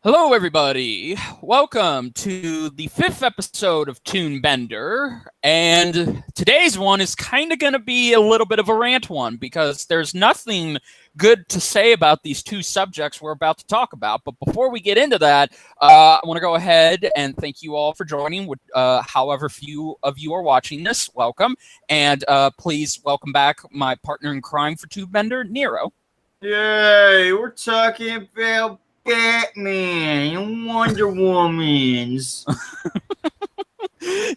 Hello, everybody. Welcome to the fifth episode of ToonBender. And today's one is kind of going to be a little bit of a rant one because there's nothing good to say about these two subjects we're about to talk about. But before we get into that, I want to go ahead and thank you all for joining. However few of you are watching this, welcome. And please welcome back my partner in crime for ToonBender, Nero. Yay, we're talking about Batman and Wonder Woman's.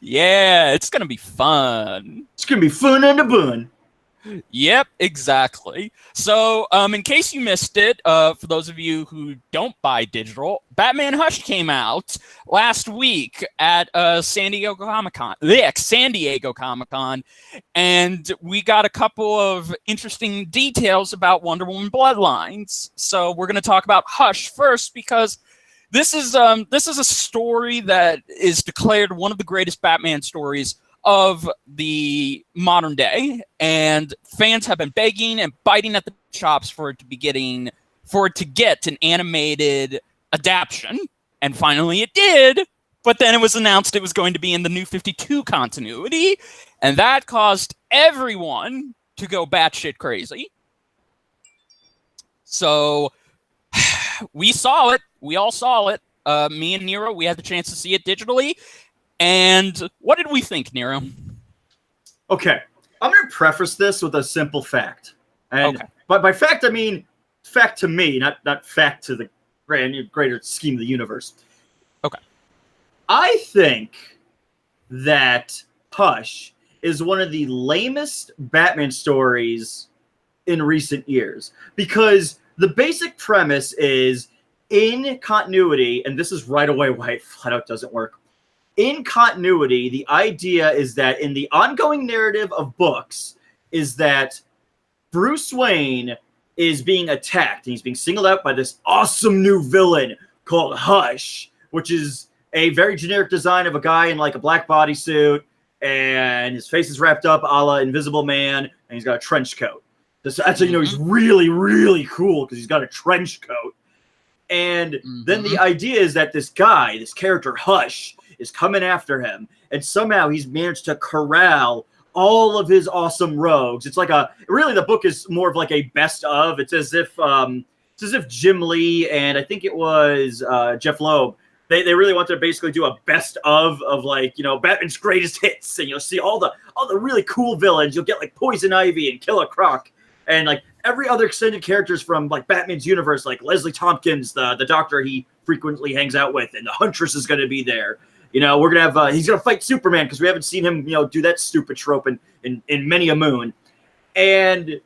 Yeah, it's going to be fun. It's going to be fun on the bun. Yep, exactly. So, in case you missed it, for those of you who don't buy digital, Batman Hush came out last week at San Diego Comic-Con, and we got a couple of interesting details about Wonder Woman Bloodlines. So we're going to talk about Hush first because this is a story that is declared one of the greatest Batman stories of the modern day, and fans have been begging and biting at the chops for it to get an animated adaptation, and finally it did. But then it was announced it was going to be in the New 52 continuity, and that caused everyone to go batshit crazy. So we saw it. We all saw it. Me and Nero, we had the chance to see it digitally. And what did we think, Nero? Okay, I'm going to preface this with a simple fact. And Okay. But by fact, I mean fact to me, not fact to the greater scheme of the universe. Okay. I think that Hush is one of the lamest Batman stories in recent years. Because the basic premise is, in continuity, and this is right away why it flat out doesn't work. In continuity, the idea is that in the ongoing narrative of books is that Bruce Wayne is being attacked, and he's being singled out by this awesome new villain called Hush, which is a very generic design of a guy in like a black bodysuit, and his face is wrapped up a la Invisible Man, and he's got a trench coat. That's how you know he's really, really cool, because he's got a trench coat. And then the idea is that this guy, this character Hush, is coming after him, and somehow he's managed to corral all of his awesome rogues. It's like really the book is more of like a best of. It's as if Jim Lee and I think it was Jeff Loeb, they really wanted to basically do a best of like, you know, Batman's greatest hits, and you'll see all the really cool villains. You'll get like Poison Ivy and Killer Croc, and like every other extended characters from like Batman's universe, like Leslie Tompkins, the doctor he frequently hangs out with, and the Huntress is going to be there. You know, we're going to have, he's going to fight Superman because we haven't seen him, you know, do that stupid trope in many a moon. And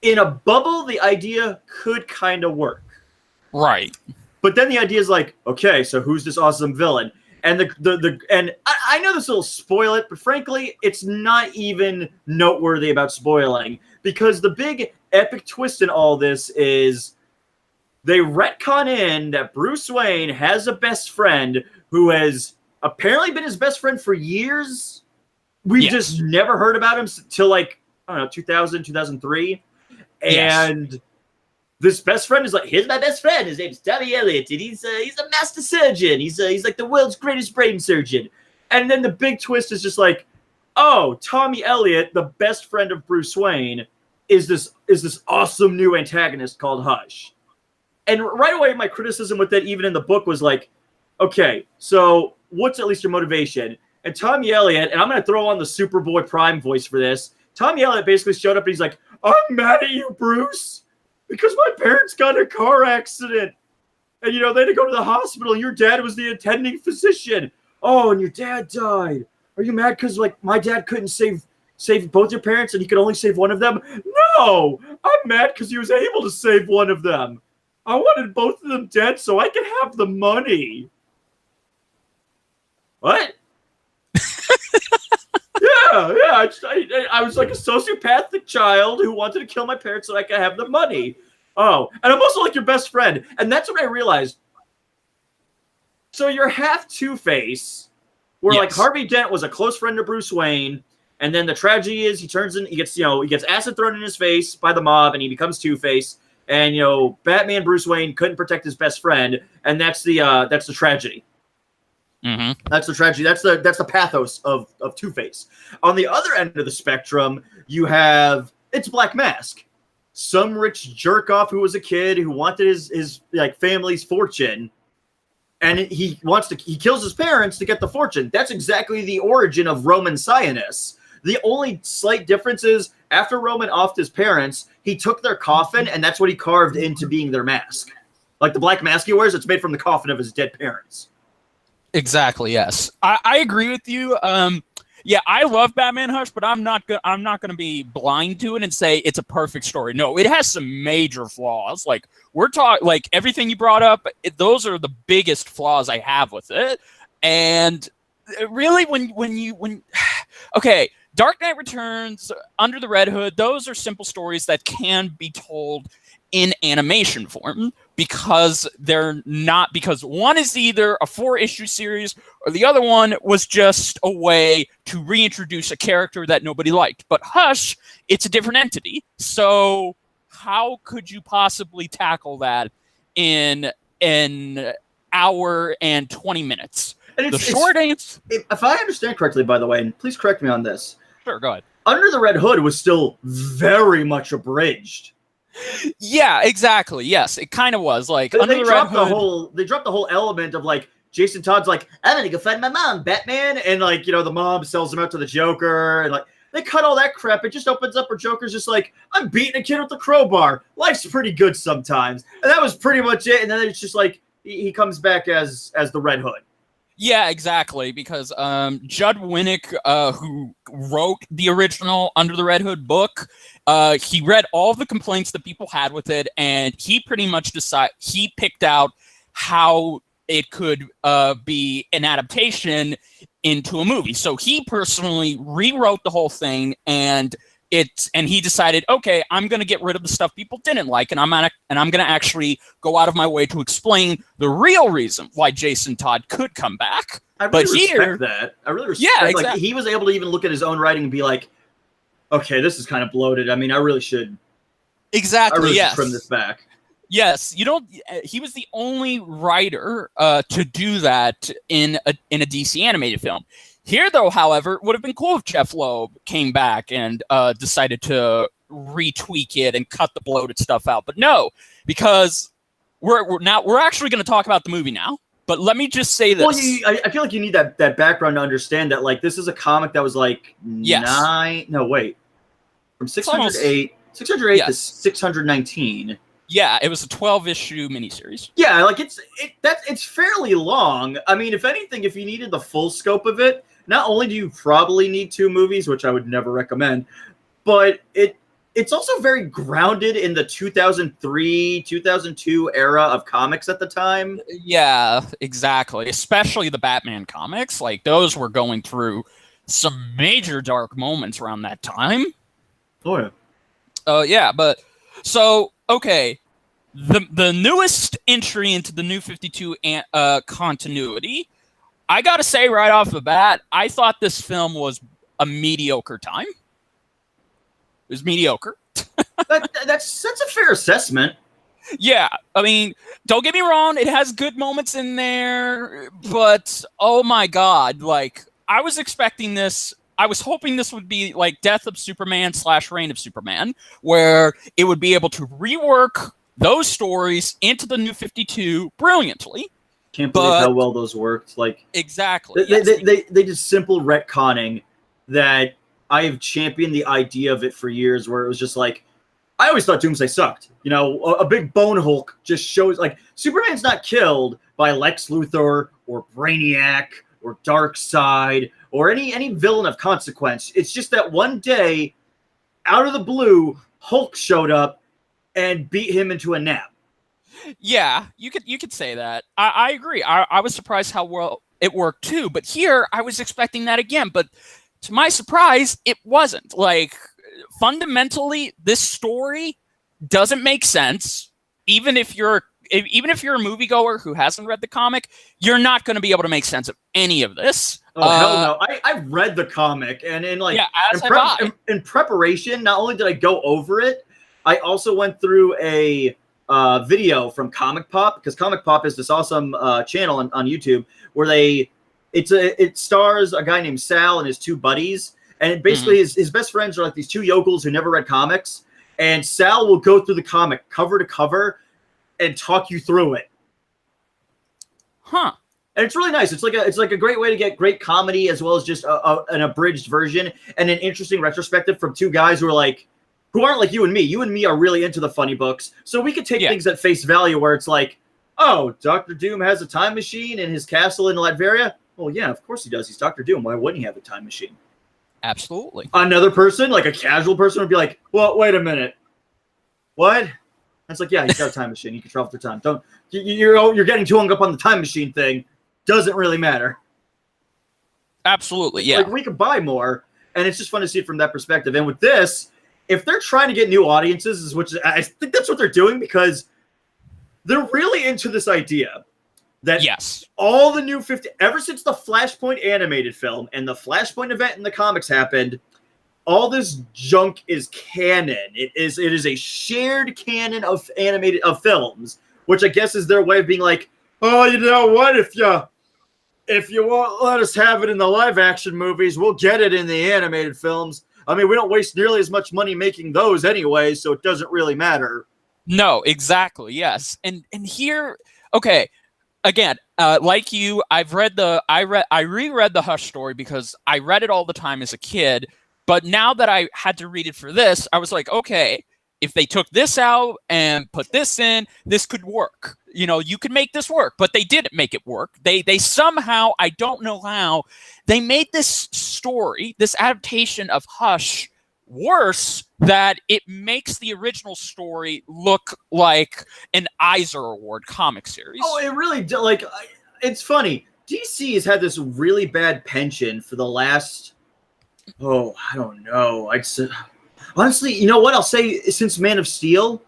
in a bubble, the idea could kind of work. Right. But then the idea is like, okay, so who's this awesome villain? And and I know this will spoil it, but frankly, it's not even noteworthy about spoiling, because the big epic twist in all this is they retcon in that Bruce Wayne has a best friend who has apparently been his best friend for years. We've just never heard about him till like, I don't know, 2000, 2003. And this best friend is like, here's my best friend. His name's Tommy Elliott, and he's a master surgeon. He's like the world's greatest brain surgeon. And then the big twist is just like, oh, Tommy Elliott, the best friend of Bruce Wayne, is this awesome new antagonist called Hush. And right away, my criticism with that, even in the book, was like, okay, so what's at least your motivation? And Tommy Elliott, and I'm going to throw on the Superboy Prime voice for this, Tommy Elliott basically showed up and he's like, I'm mad at you, Bruce, because my parents got in a car accident. And, you know, they had to go to the hospital, and your dad was the attending physician. Oh, and your dad died. Are you mad because, like, my dad couldn't save both your parents and he could only save one of them? No! I'm mad because he was able to save one of them. I wanted both of them dead so I could have the money. What? Yeah. I was like a sociopathic child who wanted to kill my parents so I could have the money. Oh, and I'm also like your best friend. And that's when I realized. So you're half Two-Face, where like Harvey Dent was a close friend to Bruce Wayne, and then the tragedy is he gets acid thrown in his face by the mob, and he becomes Two-Face. and Batman Bruce Wayne couldn't protect his best friend, and that's the tragedy. Mm-hmm. That's the tragedy. That's the pathos of Two-Face. On the other end of the spectrum, you have it's Black Mask, some rich jerk off who was a kid who wanted his like family's fortune, and he kills his parents to get the fortune. That's exactly the origin of Roman Sionis. The only slight difference is after Roman offed his parents, he took their coffin, and that's what he carved into being their mask. Like the black mask he wears, it's made from the coffin of his dead parents. Exactly. Yes, I agree with you. Yeah, I love Batman Hush, but I'm not gonna be blind to it and say it's a perfect story. No, it has some major flaws. Like we're talking, like everything you brought up, those are the biggest flaws I have with it. And really, when okay, Dark Knight Returns, Under the Red Hood, those are simple stories that can be told in animation form because one is either a 4-issue series or the other one was just a way to reintroduce a character that nobody liked. But Hush, it's a different entity. So how could you possibly tackle that in an hour and 20 minutes? And the short answer... If I understand correctly, by the way, and please correct me on this. Sure, go ahead. Under the Red Hood was still very much abridged. Yeah, exactly. Yes, it kind of was like Under the Red Hood. They dropped the whole element of like Jason Todd's like, I'm gonna go find my mom, Batman, and like the mom sells him out to the Joker, and like they cut all that crap. It just opens up where Joker's just like, I'm beating a kid with a crowbar. Life's pretty good sometimes, and that was pretty much it. And then it's just like he comes back as the Red Hood. Yeah, exactly, because Judd Winnick, who wrote the original Under the Red Hood book, he read all the complaints that people had with it, and he pretty much he picked out how it could be an adaptation into a movie. So he personally rewrote the whole thing, and he decided, okay, I'm going to get rid of the stuff people didn't like, and I'm going to actually go out of my way to explain the real reason why Jason Todd could come back. I really respect that. I really respect. Yeah, exactly. Like he was able to even look at his own writing and be like, okay, this is kind of bloated. I mean, I really should. Exactly. I really yes. should trim this back. Yes, he was the only writer to do that in a DC animated film. Here, though, however, it would have been cool if Jeff Loeb came back and decided to retweak it and cut the bloated stuff out. But no, because we're actually going to talk about the movie now. But let me just say this. Well, I feel like you need that background to understand that like this is a comic that was like from 608 yes. to 619. Yeah, it was a 12-issue miniseries. Yeah, like it's fairly long. I mean, if anything, if you needed the full scope of it, not only do you probably need 2 movies, which I would never recommend, but it's also very grounded in the 2003, 2002 era of comics at the time. Yeah, exactly. Especially the Batman comics. Like, those were going through some major dark moments around that time. Oh, yeah. Yeah, but... So, okay, the newest entry into the New 52 continuity, I gotta say right off the bat, I thought this film was a mediocre time. It was mediocre. That's a fair assessment. Yeah, I mean, don't get me wrong, it has good moments in there, but oh my god, like, I was expecting this... I was hoping this would be like Death of Superman / Reign of Superman, where it would be able to rework those stories into the New 52 brilliantly. Can't believe how well those worked. Like exactly. They did simple retconning that I have championed the idea of it for years, where it was just like, I always thought Doomsday sucked. A big bone Hulk just shows like Superman's not killed by Lex Luthor or Brainiac or Darkseid or any villain of consequence. It's just that one day, out of the blue, Hulk showed up and beat him into a nap. Yeah, you could say that. I agree. I was surprised how well it worked too. But here, I was expecting that again. But to my surprise, it wasn't. Like, fundamentally, this story doesn't make sense. Even if you're a moviegoer who hasn't read the comic, you're not going to be able to make sense of any of this. Oh, hell no. I've read the comic, and in preparation, not only did I go over it, I also went through a video from Comic Pop, because Comic Pop is this awesome channel on YouTube where it stars a guy named Sal and his two buddies, and basically his best friends are like these two yokels who never read comics, and Sal will go through the comic cover to cover and talk you through it. Huh. And it's really nice. It's like a great way to get great comedy as well as just an abridged version and an interesting retrospective from two guys who aren't like you and me. You and me are really into the funny books, so we could take things at face value where it's like, oh, Dr. Doom has a time machine in his castle in Latveria. Well, yeah, of course he does. He's Dr. Doom. Why wouldn't he have a time machine? Absolutely. Another person, like a casual person, would be like, well, wait a minute. What? And it's like, yeah, he's got a time machine. He can travel through time. You're getting too hung up on the time machine thing. Doesn't really matter. Absolutely, yeah. Like, we could buy more, and it's just fun to see it from that perspective. And with this, if they're trying to get new audiences, which I think that's what they're doing, because they're really into this idea that all the new 50, ever since the Flashpoint animated film and the Flashpoint event in the comics happened, all this junk is canon. It is a shared canon of films, which I guess is their way of being like, oh, you know what? If you won't let us have it in the live action movies, we'll get it in the animated films. I mean, we don't waste nearly as much money making those anyway, so it doesn't really matter. No, exactly. Yes. And here, okay, again, like you, I reread the Hush story because I read it all the time as a kid, but now that I had to read it for this, I was like, okay, if they took this out and put this in, this could work. You know, you could make this work, but they didn't make it work. They somehow, I don't know how, they made this story, this adaptation of Hush, worse, that it makes the original story look like an Eisner Award comic series. Oh, it really does. Like, it's funny. DC has had this really bad penchant for the last, I don't know. Honestly, you know what? I'll say since Man of Steel,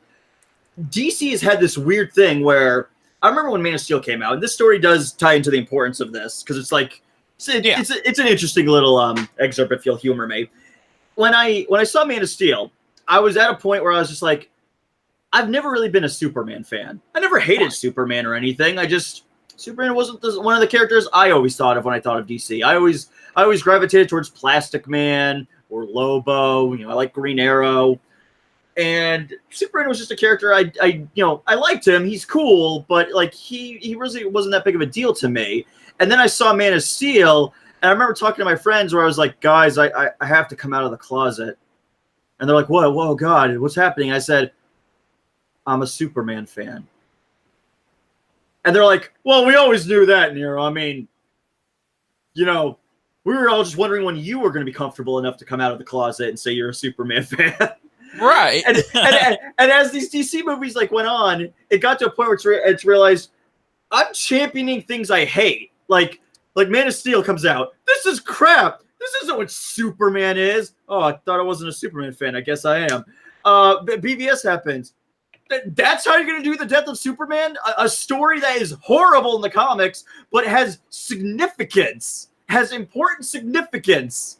DC has had this weird thing where I remember when Man of Steel came out, and this story does tie into the importance of this because it's like it's an interesting little excerpt if you'll humor me. When I saw Man of Steel, I was at a point where I was just like, I've never really been a Superman fan. I never hated Superman or anything. Superman wasn't one of the characters I always thought of when I thought of DC. I always gravitated towards Plastic Man or Lobo. You know, I like Green Arrow. And Superman was just a character I liked him. He's cool, but like he really wasn't that big of a deal to me. And then I saw Man of Steel, and I remember talking to my friends where I was like, guys, I have to come out of the closet. And they're like, what? Whoa, God, what's happening? I said, I'm a Superman fan. And they're like, well, we always knew that, Nero. I mean, you know, we were all just wondering when you were going to be comfortable enough to come out of the closet and say you're a Superman fan. Right. and as these DC movies like went on, it got to a point where it's realized I'm championing things I hate. Like Man of Steel comes out. This is crap. This isn't what Superman is. Oh, I thought I wasn't a Superman fan. I guess I am. BVS happens. That's how you're going to do the death of Superman? A story that is horrible in the comics, but has significance. Has important significance.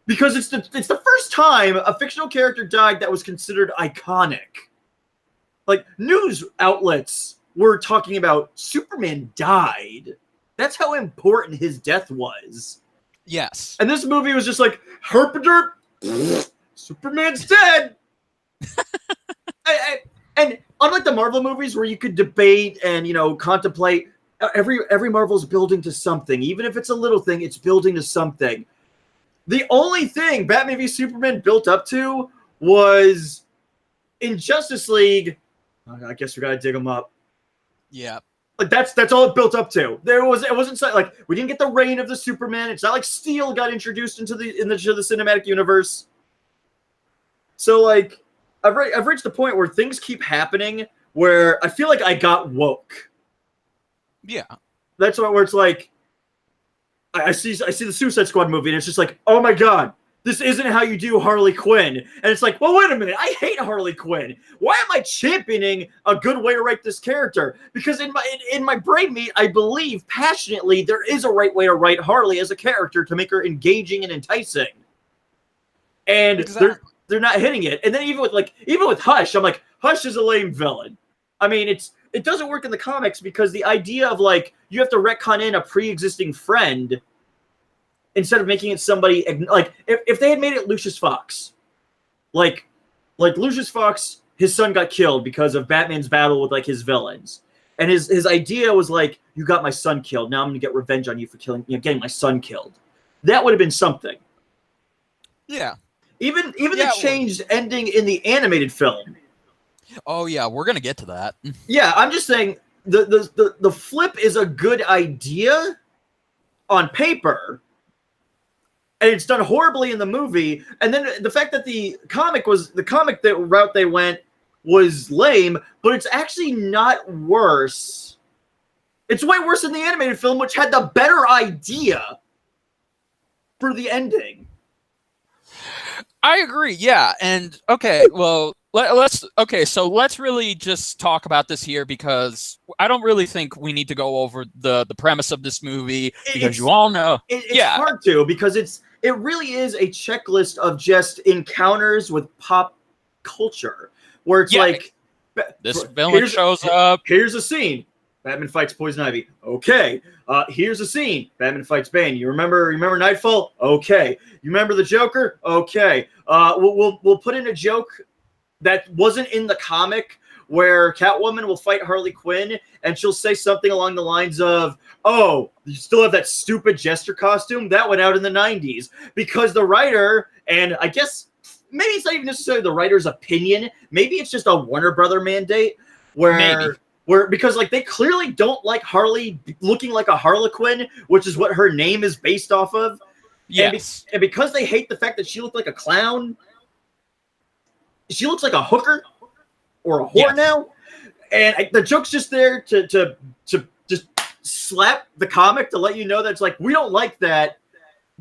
Because it's the first time a fictional character died that was considered iconic. Like, news outlets were talking about Superman died. That's how important his death was. Yes. And this movie was just like, herpaderp, Superman's dead. And unlike the Marvel movies where you could debate and, contemplate, every Marvel's building to something. Even if it's a little thing, it's building to something. The only thing Batman v Superman built up to was in Justice League. I guess we gotta dig them up. Yeah, like that's all it built up to. It wasn't like we didn't get the reign of the Superman. It's not like Steel got introduced into the cinematic universe. So like, I've reached the point where things keep happening where I feel like I got woke. Yeah, that's where it's like. I see the Suicide Squad movie, and it's just like, oh my God, this isn't how you do Harley Quinn. And it's like, well, wait a minute, I hate Harley Quinn. Why am I championing a good way to write this character? Because in my brain meat, I believe passionately there is a right way to write Harley as a character to make her engaging and enticing. And they're not hitting it. And then even with Hush, I'm like, Hush is a lame villain. I mean, it doesn't work in the comics because the idea of like you have to retcon in a pre-existing friend instead of making it somebody like if they had made it Lucius Fox, like Lucius Fox, his son got killed because of Batman's battle with like his villains. And his idea was like, you got my son killed. Now I'm going to get revenge on you for getting my son killed. That would have been something. Yeah. Even the changed ending in the animated film. Oh yeah, we're going to get to that. Yeah, I'm just saying the flip is a good idea on paper. And it's done horribly in the movie. And then the fact that the comic route they went was lame, but it's actually not worse. It's way worse than the animated film, which had the better idea for the ending. I agree, yeah. And okay, well, so let's really just talk about this here because I don't really think we need to go over the premise of this movie because you all know. It's hard to because it really is a checklist of just encounters with pop culture. Where it's like this villain shows up. Here's a scene. Batman fights Poison Ivy. Okay. Here's a scene. Batman fights Bane. You remember Nightfall? Okay. You remember the Joker? Okay. We'll put in a joke that wasn't in the comic where Catwoman will fight Harley Quinn and she'll say something along the lines of, "Oh, you still have that stupid jester costume? That went out in the 90s." Because the writer, and I guess maybe it's not even necessarily the writer's opinion. Maybe it's just a Warner Brother mandate where because like they clearly don't like Harley looking like a Harlequin, which is what her name is based off of. Yes. And because they hate the fact that she looked like a clown, she looks like a hooker or a whore now. And the joke's just there to just slap the comic to let you know that it's like, we don't like that.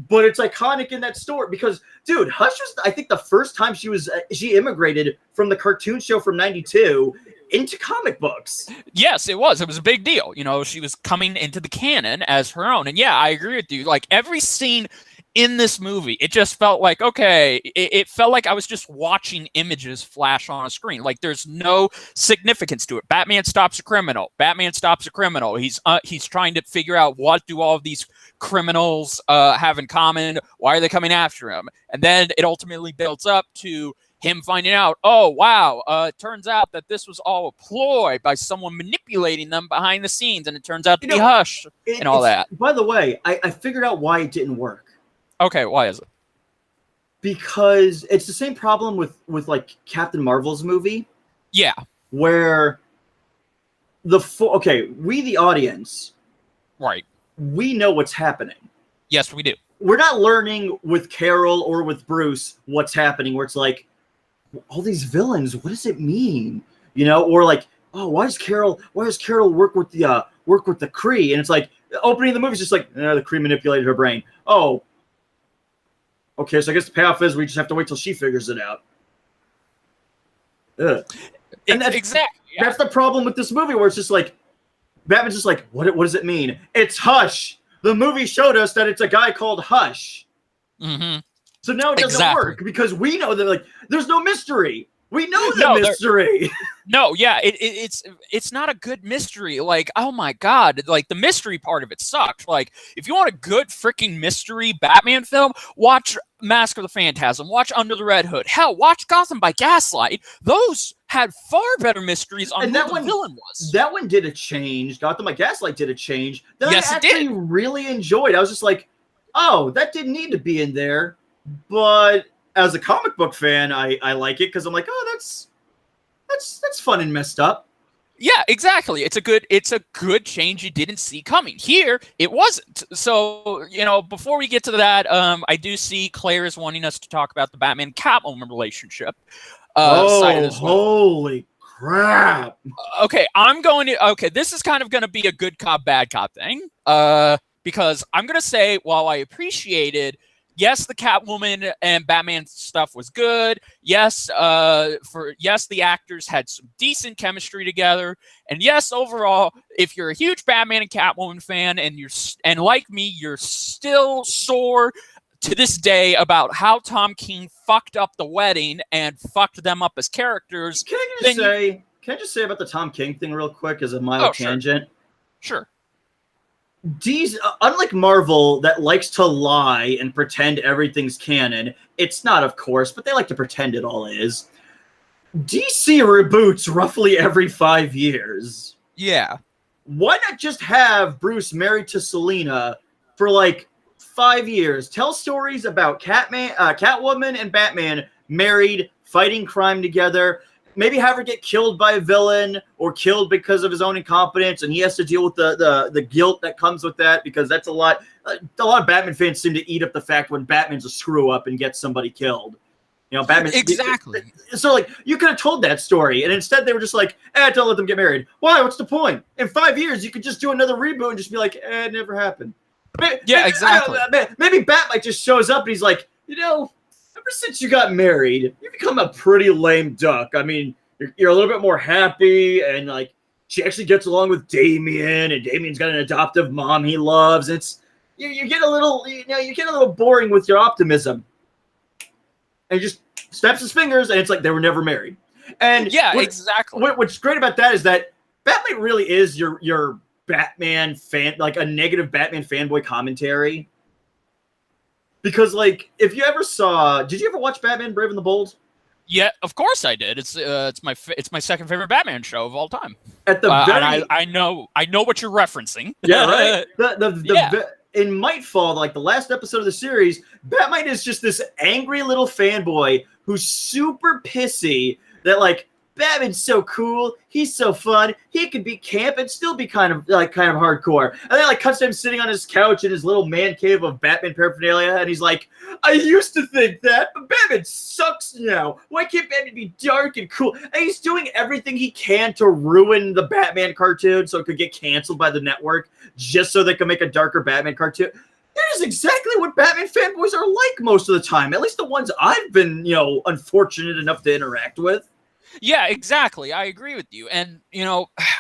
But it's iconic in that story because, dude, Hush was, I think, the first time she immigrated from the cartoon show from '92 into comic books. Yes, it was. It was a big deal. You know, she was coming into the canon as her own. And yeah, I agree with you. Like every scene in this movie, it just felt like, okay, it felt like I was just watching images flash on a screen. Like there's no significance to it. Batman stops a criminal. Batman stops a criminal. He's trying to figure out what do all of these criminals have in common. Why are they coming after him? And then it ultimately builds up to him finding out, oh, wow, it turns out that this was all a ploy by someone manipulating them behind the scenes, and it turns out to be Hush and all that. By the way, I figured out why it didn't work. Okay, why is it? Because it's the same problem with like Captain Marvel's movie. Yeah. Where we the audience, right, we know what's happening. Yes, we do. We're not learning with Carol or with Bruce what's happening, where it's like, all these villains, what does it mean? You know, or like, oh, why does Carol work with the Kree? And it's like, the opening of the movie is just like, the Kree manipulated her brain. Oh, okay, so I guess the payoff is we just have to wait till she figures it out. Ugh. And exactly. Yeah. That's the problem with this movie, where it's just like, Batman's just like, what does it mean? It's Hush. The movie showed us that it's a guy called Hush. Mm-hmm. So now it doesn't work because we know that like there's no mystery. We know the mystery. No, yeah, it's not a good mystery. Like, oh my god, like the mystery part of it sucked. Like, if you want a good freaking mystery Batman film, watch Mask of the Phantasm, watch Under the Red Hood. Hell, watch Gotham by Gaslight. Those had far better mysteries on who the villain was. That one did a change. Gotham by Gaslight did a change that yes, I actually really enjoyed. I was just like, oh, that didn't need to be in there. But as a comic book fan, I like it because I'm like, oh, that's fun and messed up. Yeah, exactly. It's a good change you didn't see coming. Here, it wasn't. So, you know, before we get to that, I do see Claire is wanting us to talk about the Batman Catwoman relationship. Holy crap! Okay, this is kind of going to be a good cop, bad cop thing. Because I'm going to say, while I appreciated, yes, the Catwoman and Batman stuff was good. Yes, the actors had some decent chemistry together. And yes, overall, if you're a huge Batman and Catwoman fan and like me, you're still sore to this day about how Tom King fucked up the wedding and fucked them up as characters. Can I just say about the Tom King thing real quick as a mild tangent? Sure. Unlike Marvel, that likes to lie and pretend everything's canon, it's not, of course, but they like to pretend it all is. DC reboots roughly every 5 years. Yeah. Why not just have Bruce married to Selina for like 5 years? Tell stories about Catwoman and Batman married, fighting crime together. Maybe have her get killed by a villain or killed because of his own incompetence, and he has to deal with the guilt that comes with that, because that's a lot. A lot of Batman fans seem to eat up the fact when Batman's a screw up and gets somebody killed. You know, Batman. Exactly. So, like, you could have told that story, and instead they were just like, don't let them get married. Why? What's the point? In 5 years, you could just do another reboot and just be like, it never happened. Exactly. Maybe Batman just shows up and he's like, ever since you got married, you've become a pretty lame duck. I mean, you're a little bit more happy, and like she actually gets along with Damian, and Damian's got an adoptive mom he loves. It's you get a little boring with your optimism, and he just snaps his fingers, and it's like they were never married. And exactly. What's great about that is that Batman really is your Batman fan, like a negative Batman fanboy commentary. Because, like, if you ever did you ever watch Batman Brave and the Bold? Yeah, of course I did. It's my second favorite Batman show of all time. At the very, I know what you're referencing. Yeah, right. In Mightfall, like the last episode of the series, Batman is just this angry little fanboy who's super pissy that, like, Batman's so cool, he's so fun, he could be camp and still be kind of hardcore. And then like cuts to him sitting on his couch in his little man cave of Batman paraphernalia, and he's like, I used to think that, but Batman sucks now. Why can't Batman be dark and cool? And he's doing everything he can to ruin the Batman cartoon so it could get canceled by the network, just so they can make a darker Batman cartoon. That is exactly what Batman fanboys are like most of the time, at least the ones I've been, unfortunate enough to interact with. Yeah, exactly. I agree with you. And,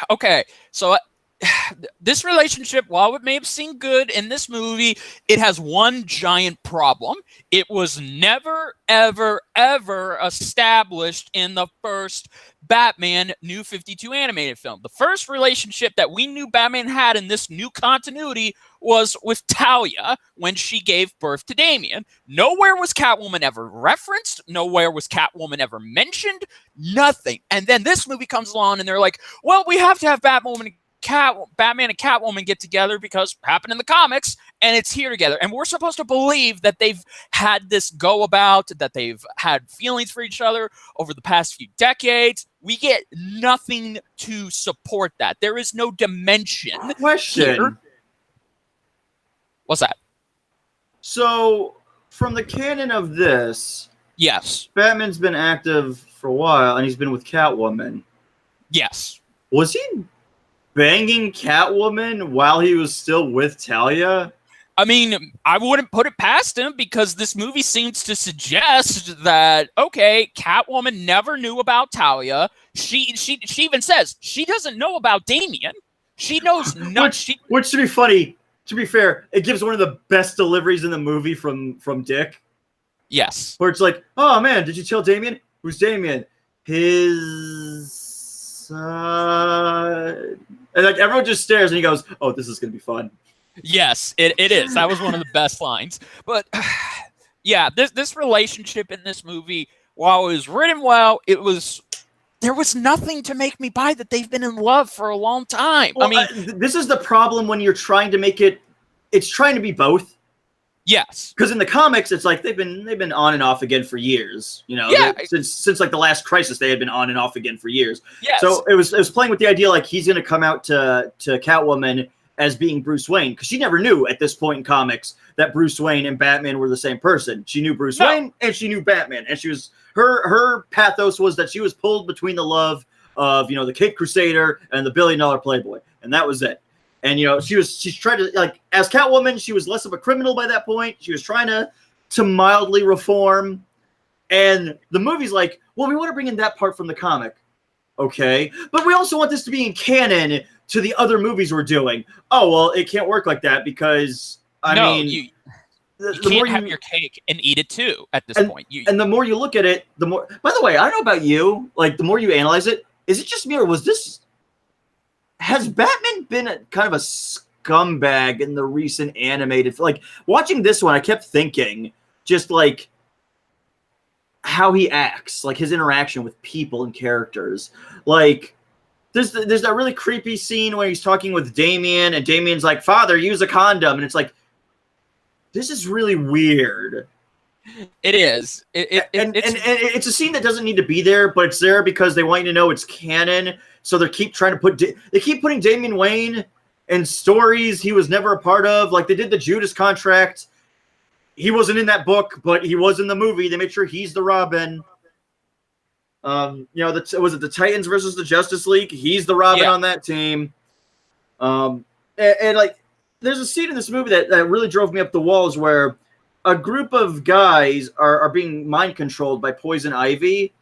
okay, so this relationship, while it may have seemed good in this movie, it has one giant problem. It was never, ever, ever established in the first Batman New 52 animated film. The first relationship that we knew Batman had in this new continuity was with Talia when she gave birth to Damian. Nowhere was Catwoman ever referenced. Nowhere was Catwoman ever mentioned. Nothing. And then this movie comes along and they're like, well, we have to have Batman and Catwoman get together because it happened in the comics, and it's here together. And we're supposed to believe that they've had this go about, that they've had feelings for each other over the past few decades. We get nothing to support that. There is no dimension. Question. Here. What's that? So, from the canon of this, yes, Batman's been active for a while, and he's been with Catwoman. Yes. Was he banging Catwoman while he was still with Talia? I mean, I wouldn't put it past him, because this movie seems to suggest that, okay, Catwoman never knew about Talia. She even says she doesn't know about Damian. She knows nothing. Which, to be funny, to be fair, it gives one of the best deliveries in the movie from Dick. Yes. Where it's like, oh man, did you tell Damian? Who's Damian? His son. And like everyone just stares and he goes, oh, this is going to be fun. Yes, it is. That was one of the best lines. But yeah, this relationship in this movie, while it was written well, there was nothing to make me buy that they've been in love for a long time. Well, I mean, this is the problem when you're trying to make it's trying to be both. Yes. Because in the comics, it's like they've been on and off again for years. Yeah. Since like the last Crisis, they had been on and off again for years. Yes. So it was playing with the idea like he's going to come out to Catwoman as being Bruce Wayne, because she never knew at this point in comics that Bruce Wayne and Batman were the same person. She knew Bruce Wayne and she knew Batman, and she was her pathos was that she was pulled between the love of the Kid Crusader and the $1 billion playboy, and that was it. And she's trying to, like, as Catwoman, she was less of a criminal by that point. She was trying to mildly reform, and the movie's like, well, we want to bring in that part from the comic, okay, but we also want this to be in canon to the other movies we're doing. Oh, well, it can't work like that because, I mean, You can't have your cake and eat it too at this point. And the more you look at it, the more. By the way, I don't know about you. Like, the more you analyze it, is it just me, or has Batman been kind of a scumbag in the recent animated? Like, watching this one, I kept thinking just like how he acts, like his interaction with people and characters. Like, there's that really creepy scene where he's talking with Damian, and Damian's like, "Father, use a condom," and it's like, this is really weird. It is. It's a scene that doesn't need to be there, but it's there because they want you to know it's canon. So they keep trying to they keep putting Damian Wayne in stories he was never a part of. Like, they did the Judas Contract. He wasn't in that book, but he was in the movie. They made sure he's the Robin. Was it the Titans versus the Justice League? He's the Robin on that team. Like, there's a scene in this movie that really drove me up the walls where a group of guys are being mind controlled by Poison Ivy,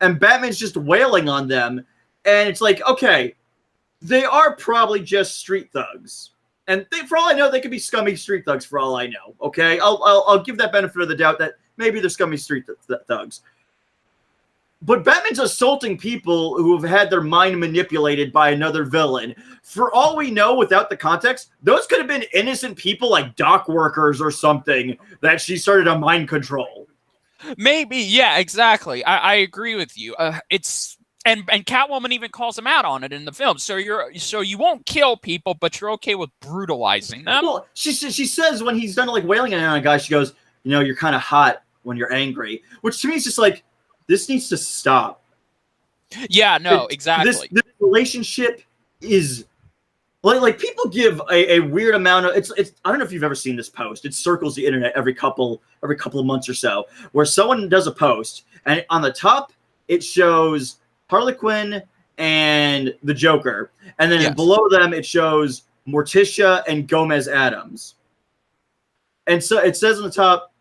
and Batman's just wailing on them. And it's like, okay, they are probably just street thugs. And for all I know, they could be scummy street thugs for all I know. Okay, I'll give that benefit of the doubt that maybe they're scummy street thugs. But Batman's assaulting people who have had their mind manipulated by another villain. For all we know, without the context, those could have been innocent people like dock workers or something that she started to mind control. Maybe, yeah, exactly. I agree with you. It's and Catwoman even calls him out on it in the film. So you won't kill people, but you're okay with brutalizing them. Well, she says when he's done like wailing on a guy, she goes, "You're kind of hot when you're angry," which to me is just like, this needs to stop. Yeah, no, exactly. This relationship is like people give a weird amount of it's. I don't know if you've ever seen this post. It circles the internet every couple of months or so, where someone does a post and on the top it shows Harley Quinn and the Joker, and then below them it shows Morticia and Gomez Adams. And so it says on the top,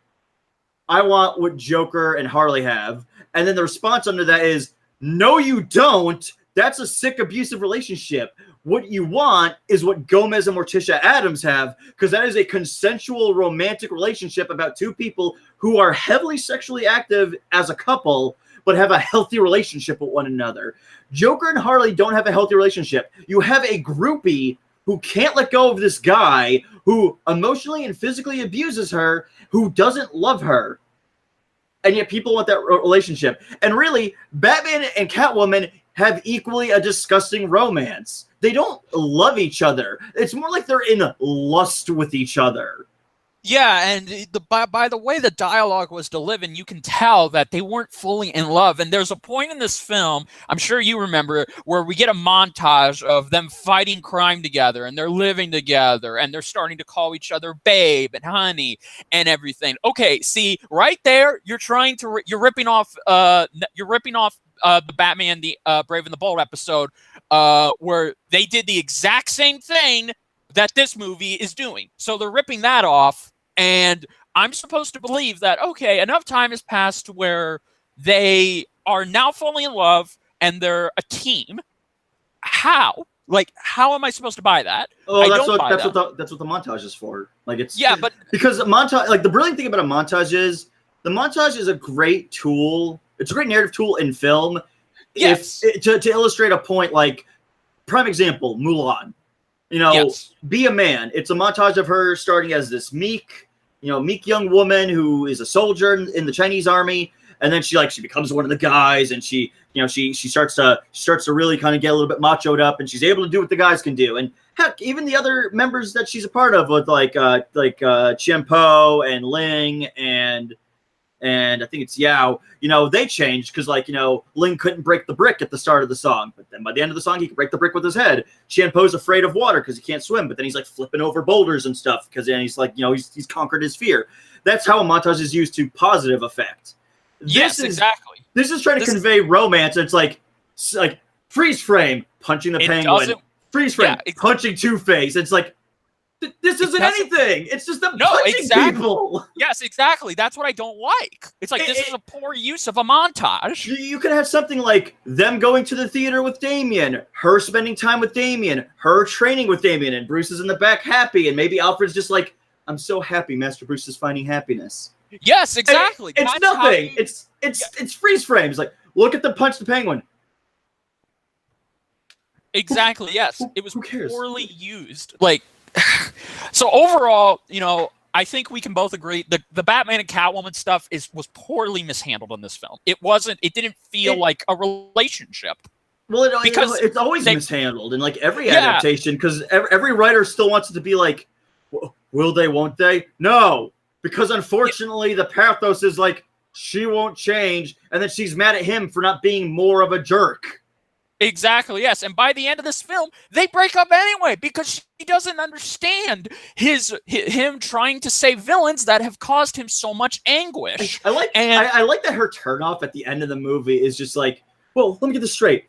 "I want what Joker and Harley have." And then the response under that is, "No, you don't. That's a sick, abusive relationship. What you want is what Gomez and Morticia Adams have, because that is a consensual romantic relationship about two people who are heavily sexually active as a couple, but have a healthy relationship with one another. Joker and Harley don't have a healthy relationship. You have a groupie who can't let go of this guy who emotionally and physically abuses her, who doesn't love her. And yet people want that relationship." And really, Batman and Catwoman have equally a disgusting romance. They don't love each other. It's more like they're in lust with each other. Yeah, and by the way the dialogue was delivered, you can tell that they weren't fully in love. And there's a point in this film, I'm sure you remember, where we get a montage of them fighting crime together, and they're living together, and they're starting to call each other babe and honey and everything. Okay, see, right there, you're ripping off the Batman, the Brave and the Bold episode, where they did the exact same thing that this movie is doing. So they're ripping that off. And I'm supposed to believe that, okay, enough time has passed where they are now fully in love and they're a team. How? Like, how am I supposed to buy that? Oh, that's what the montage is for. Like, it's because the montage. Like, the brilliant thing about a montage is the montage is a great tool. It's a great narrative tool in film. Yes. To illustrate a point, like, prime example, Mulan. Be a Man. It's a montage of her starting as this meek young woman who is a soldier in the Chinese army, and then she becomes one of the guys, and she starts to really kind of get a little bit machoed up, and she's able to do what the guys can do. And heck, even the other members that she's a part of, with like Chiempo and Ling and I think it's Yao, they changed because, Ling couldn't break the brick at the start of the song. But then by the end of the song, he could break the brick with his head. Chiempo's afraid of water because he can't swim. But then he's, flipping over boulders and stuff because then he's, he's conquered his fear. That's how a montage is used to positive effect. Exactly. This is trying to convey romance. And it's like freeze frame, punching the Penguin. Freeze frame, punching Two-Face. It's like, this isn't anything. It's just them punching people. Yes, exactly. That's what I don't like. It's like this is a poor use of a montage. You could have something like them going to the theater with Damian, her spending time with Damian, her training with Damian, and Bruce is in the back happy, and maybe Alfred's just I'm so happy Master Bruce is finding happiness. Yes, exactly. It's That's nothing. how It's freeze frames. Like, look at the punch the penguin. Exactly. Yes, it was who cares? poorly used. Like, so overall, I think we can both agree the Batman and Catwoman stuff was poorly mishandled in this film. It wasn't. It didn't feel like a relationship. Well, because it's always mishandled in like every adaptation because every writer still wants it to be like, will they, won't they? No, because unfortunately the pathos is like she won't change, and then she's mad at him for not being more of a jerk. Exactly, yes. And by the end of this film, they break up anyway because she doesn't understand him trying to save villains that have caused him so much anguish. I like that her turnoff at the end of the movie is just like, well, let me get this straight.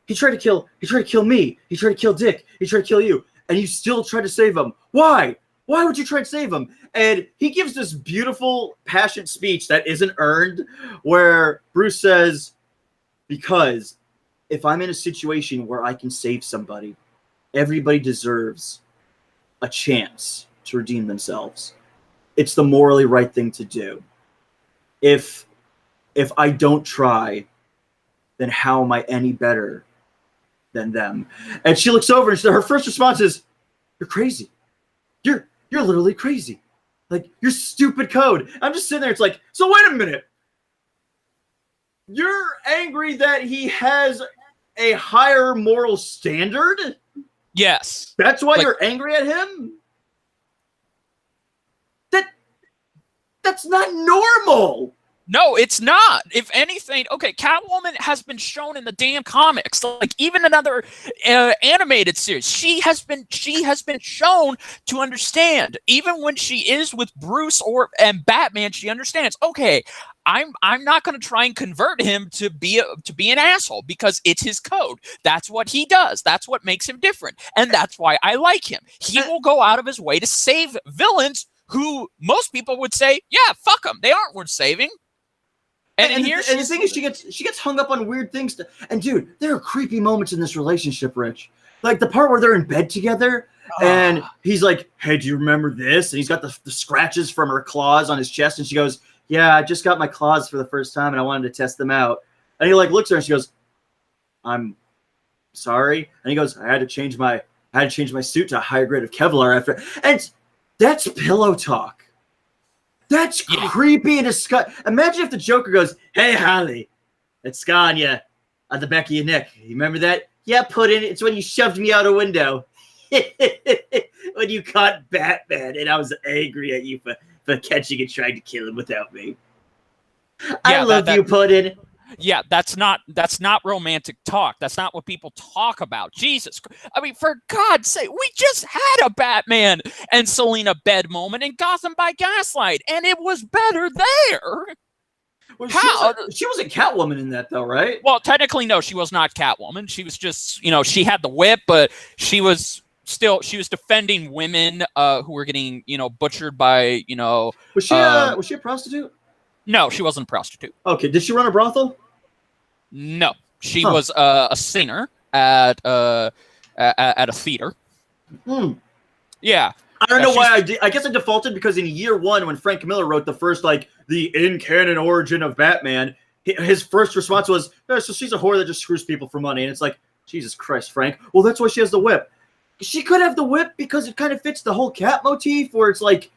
He tried to kill me. He tried to kill Dick. He tried to kill you. And you still tried to save him. Why? Why would you try to save him? And he gives this beautiful, passionate speech that isn't earned where Bruce says, because if I'm in a situation where I can save somebody, everybody deserves a chance to redeem themselves. It's the morally right thing to do. If I don't try, then how am I any better than them? And she looks over and her first response is, you're crazy. You're literally crazy. Like, your stupid code. I'm just sitting there. It's like, so wait a minute. You're angry that he has a higher moral standard? Yes. That's why you're angry at him? That's not normal. No, it's not. If anything, okay, Catwoman has been shown in the damn comics, like even another animated series. She has been shown to understand. Even when she is with Bruce and Batman, she understands. Okay, I'm not going to try and convert him to be an asshole because it's his code. That's what he does. That's what makes him different, and that's why I like him. He will go out of his way to save villains who most people would say, yeah, fuck them. They aren't worth saving. And the thing is, she gets hung up on weird things. And dude, there are creepy moments in this relationship, Rich. Like the part where they're in bed together, and he's like, "Hey, do you remember this?" And he's got the scratches from her claws on his chest, and she goes, "Yeah, I just got my claws for the first time, and I wanted to test them out." And he like looks at her, and she goes, "I'm sorry." And he goes, "I had to change my suit to a higher grade of Kevlar after." And that's pillow talk. That's creepy and disgusting. Imagine if the Joker goes, "Hey, Holly, that scar on the back of your neck. You remember that? Yeah, put in. It's when you shoved me out a window. When you caught Batman, and I was angry at you for catching and trying to kill him without me. Yeah, I love you, Puddin'." Yeah, that's not romantic talk. That's not what people talk about. Jesus, I mean, for God's sake, we just had a Batman and Selina bed moment in Gotham by Gaslight, and it was better there. Well, she wasn't Catwoman in that, though, right? Well, technically, no, she was not Catwoman. She was just, she had the whip, but she was defending women who were getting, butchered by, Was she a prostitute? No, she wasn't a prostitute. Okay, did she run a brothel? No, she was a singer at a theater. Yeah. I don't know why I guess I defaulted because in year one, when Frank Miller wrote the first, like, the in-canon origin of Batman, his first response was, so she's a whore that just screws people for money. And it's like, Jesus Christ, Frank. Well, that's why she has the whip. She could have the whip because it kind of fits the whole cat motif where it's like,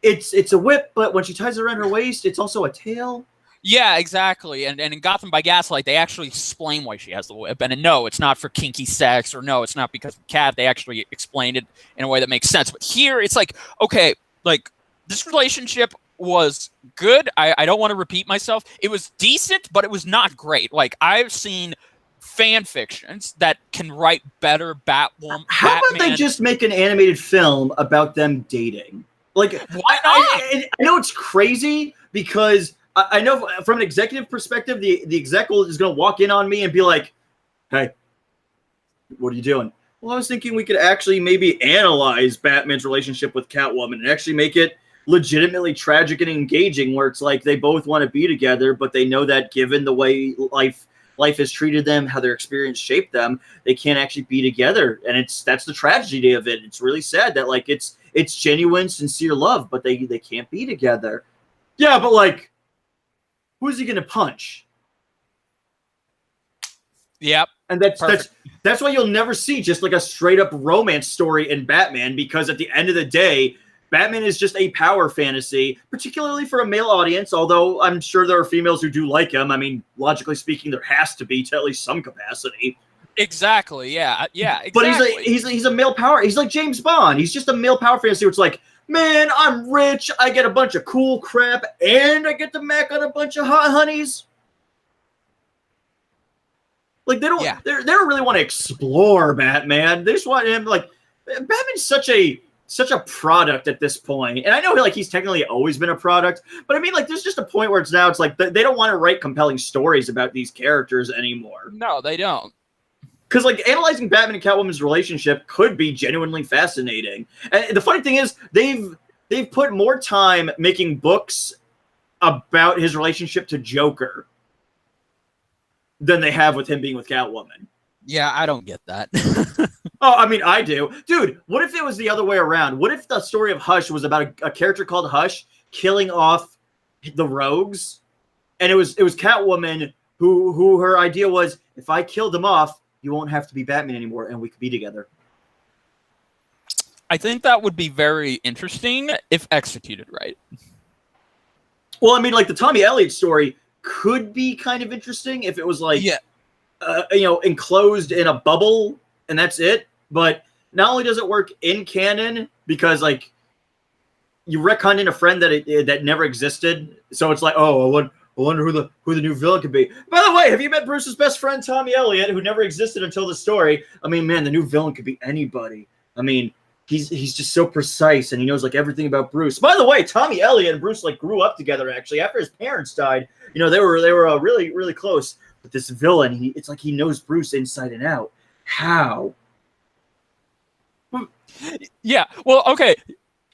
it's a whip, but when she ties it around her waist, it's also a tail. Yeah, exactly. And in Gotham by Gaslight, they actually explain why she has the whip. And no, it's not for kinky sex, or no, it's not because of cat. They actually explained it in a way that makes sense. But here, it's like, okay, like, this relationship was good. I don't want to repeat myself. It was decent, but it was not great. Like, I've seen fan fictions that can write better Batwoman. How about they just make an animated film about them dating? Like, why not? I know it's crazy because I know from an executive perspective, the exec is going to walk in on me and be like, "Hey, what are you doing?" Well, I was thinking we could actually maybe analyze Batman's relationship with Catwoman and actually make it legitimately tragic and engaging, where it's like they both want to be together, but they know that given the way life life has treated them, how their experience shaped them, they can't actually be together. And that's the tragedy of it. It's really sad that like it's genuine, sincere love, but they can't be together. Yeah, but like, who is he gonna punch? Yep. And that's why you'll never see just like a straight up romance story in Batman, because at the end of the day, Batman is just a power fantasy, particularly for a male audience, although I'm sure there are females who do like him. I mean, logically speaking, there has to be to at least some capacity. Exactly. Yeah. Yeah. Exactly. But he's a male power. He's like James Bond. He's just a male power fantasy where it's like, man, I'm rich. I get a bunch of cool crap, and I get to mac on a bunch of hot honeys. Like they don't really want to explore Batman. They just want him like Batman's such a product at this point. And I know like he's technically always been a product, but I mean like there's just a point where it's like they don't want to write compelling stories about these characters anymore. No, they don't. Because like analyzing Batman and Catwoman's relationship could be genuinely fascinating. And the funny thing is they've put more time making books about his relationship to Joker than they have with him being with Catwoman. Yeah, I don't get that. Oh, I mean, I do. Dude, what if it was the other way around? What if the story of Hush was about a character called Hush killing off the rogues? And it was Catwoman who her idea was, if I killed them off, you won't have to be Batman anymore and we could be together. I think that would be very interesting if executed right. Well, I mean, like the Tommy Elliott story could be kind of interesting if it was like, enclosed in a bubble and that's it. But not only does it work in canon because like you retconned in a friend that never existed, so it's like, oh, I wonder who the new villain could be. By the way, have you met Bruce's best friend Tommy Elliott, who never existed until the story? I mean, man, the new villain could be anybody. I mean, he's just so precise and he knows like everything about Bruce. By the way, Tommy Elliott and Bruce like grew up together actually after his parents died. You know, they were really really close. But this villain, it's like he knows Bruce inside and out. How? Yeah. Well, okay.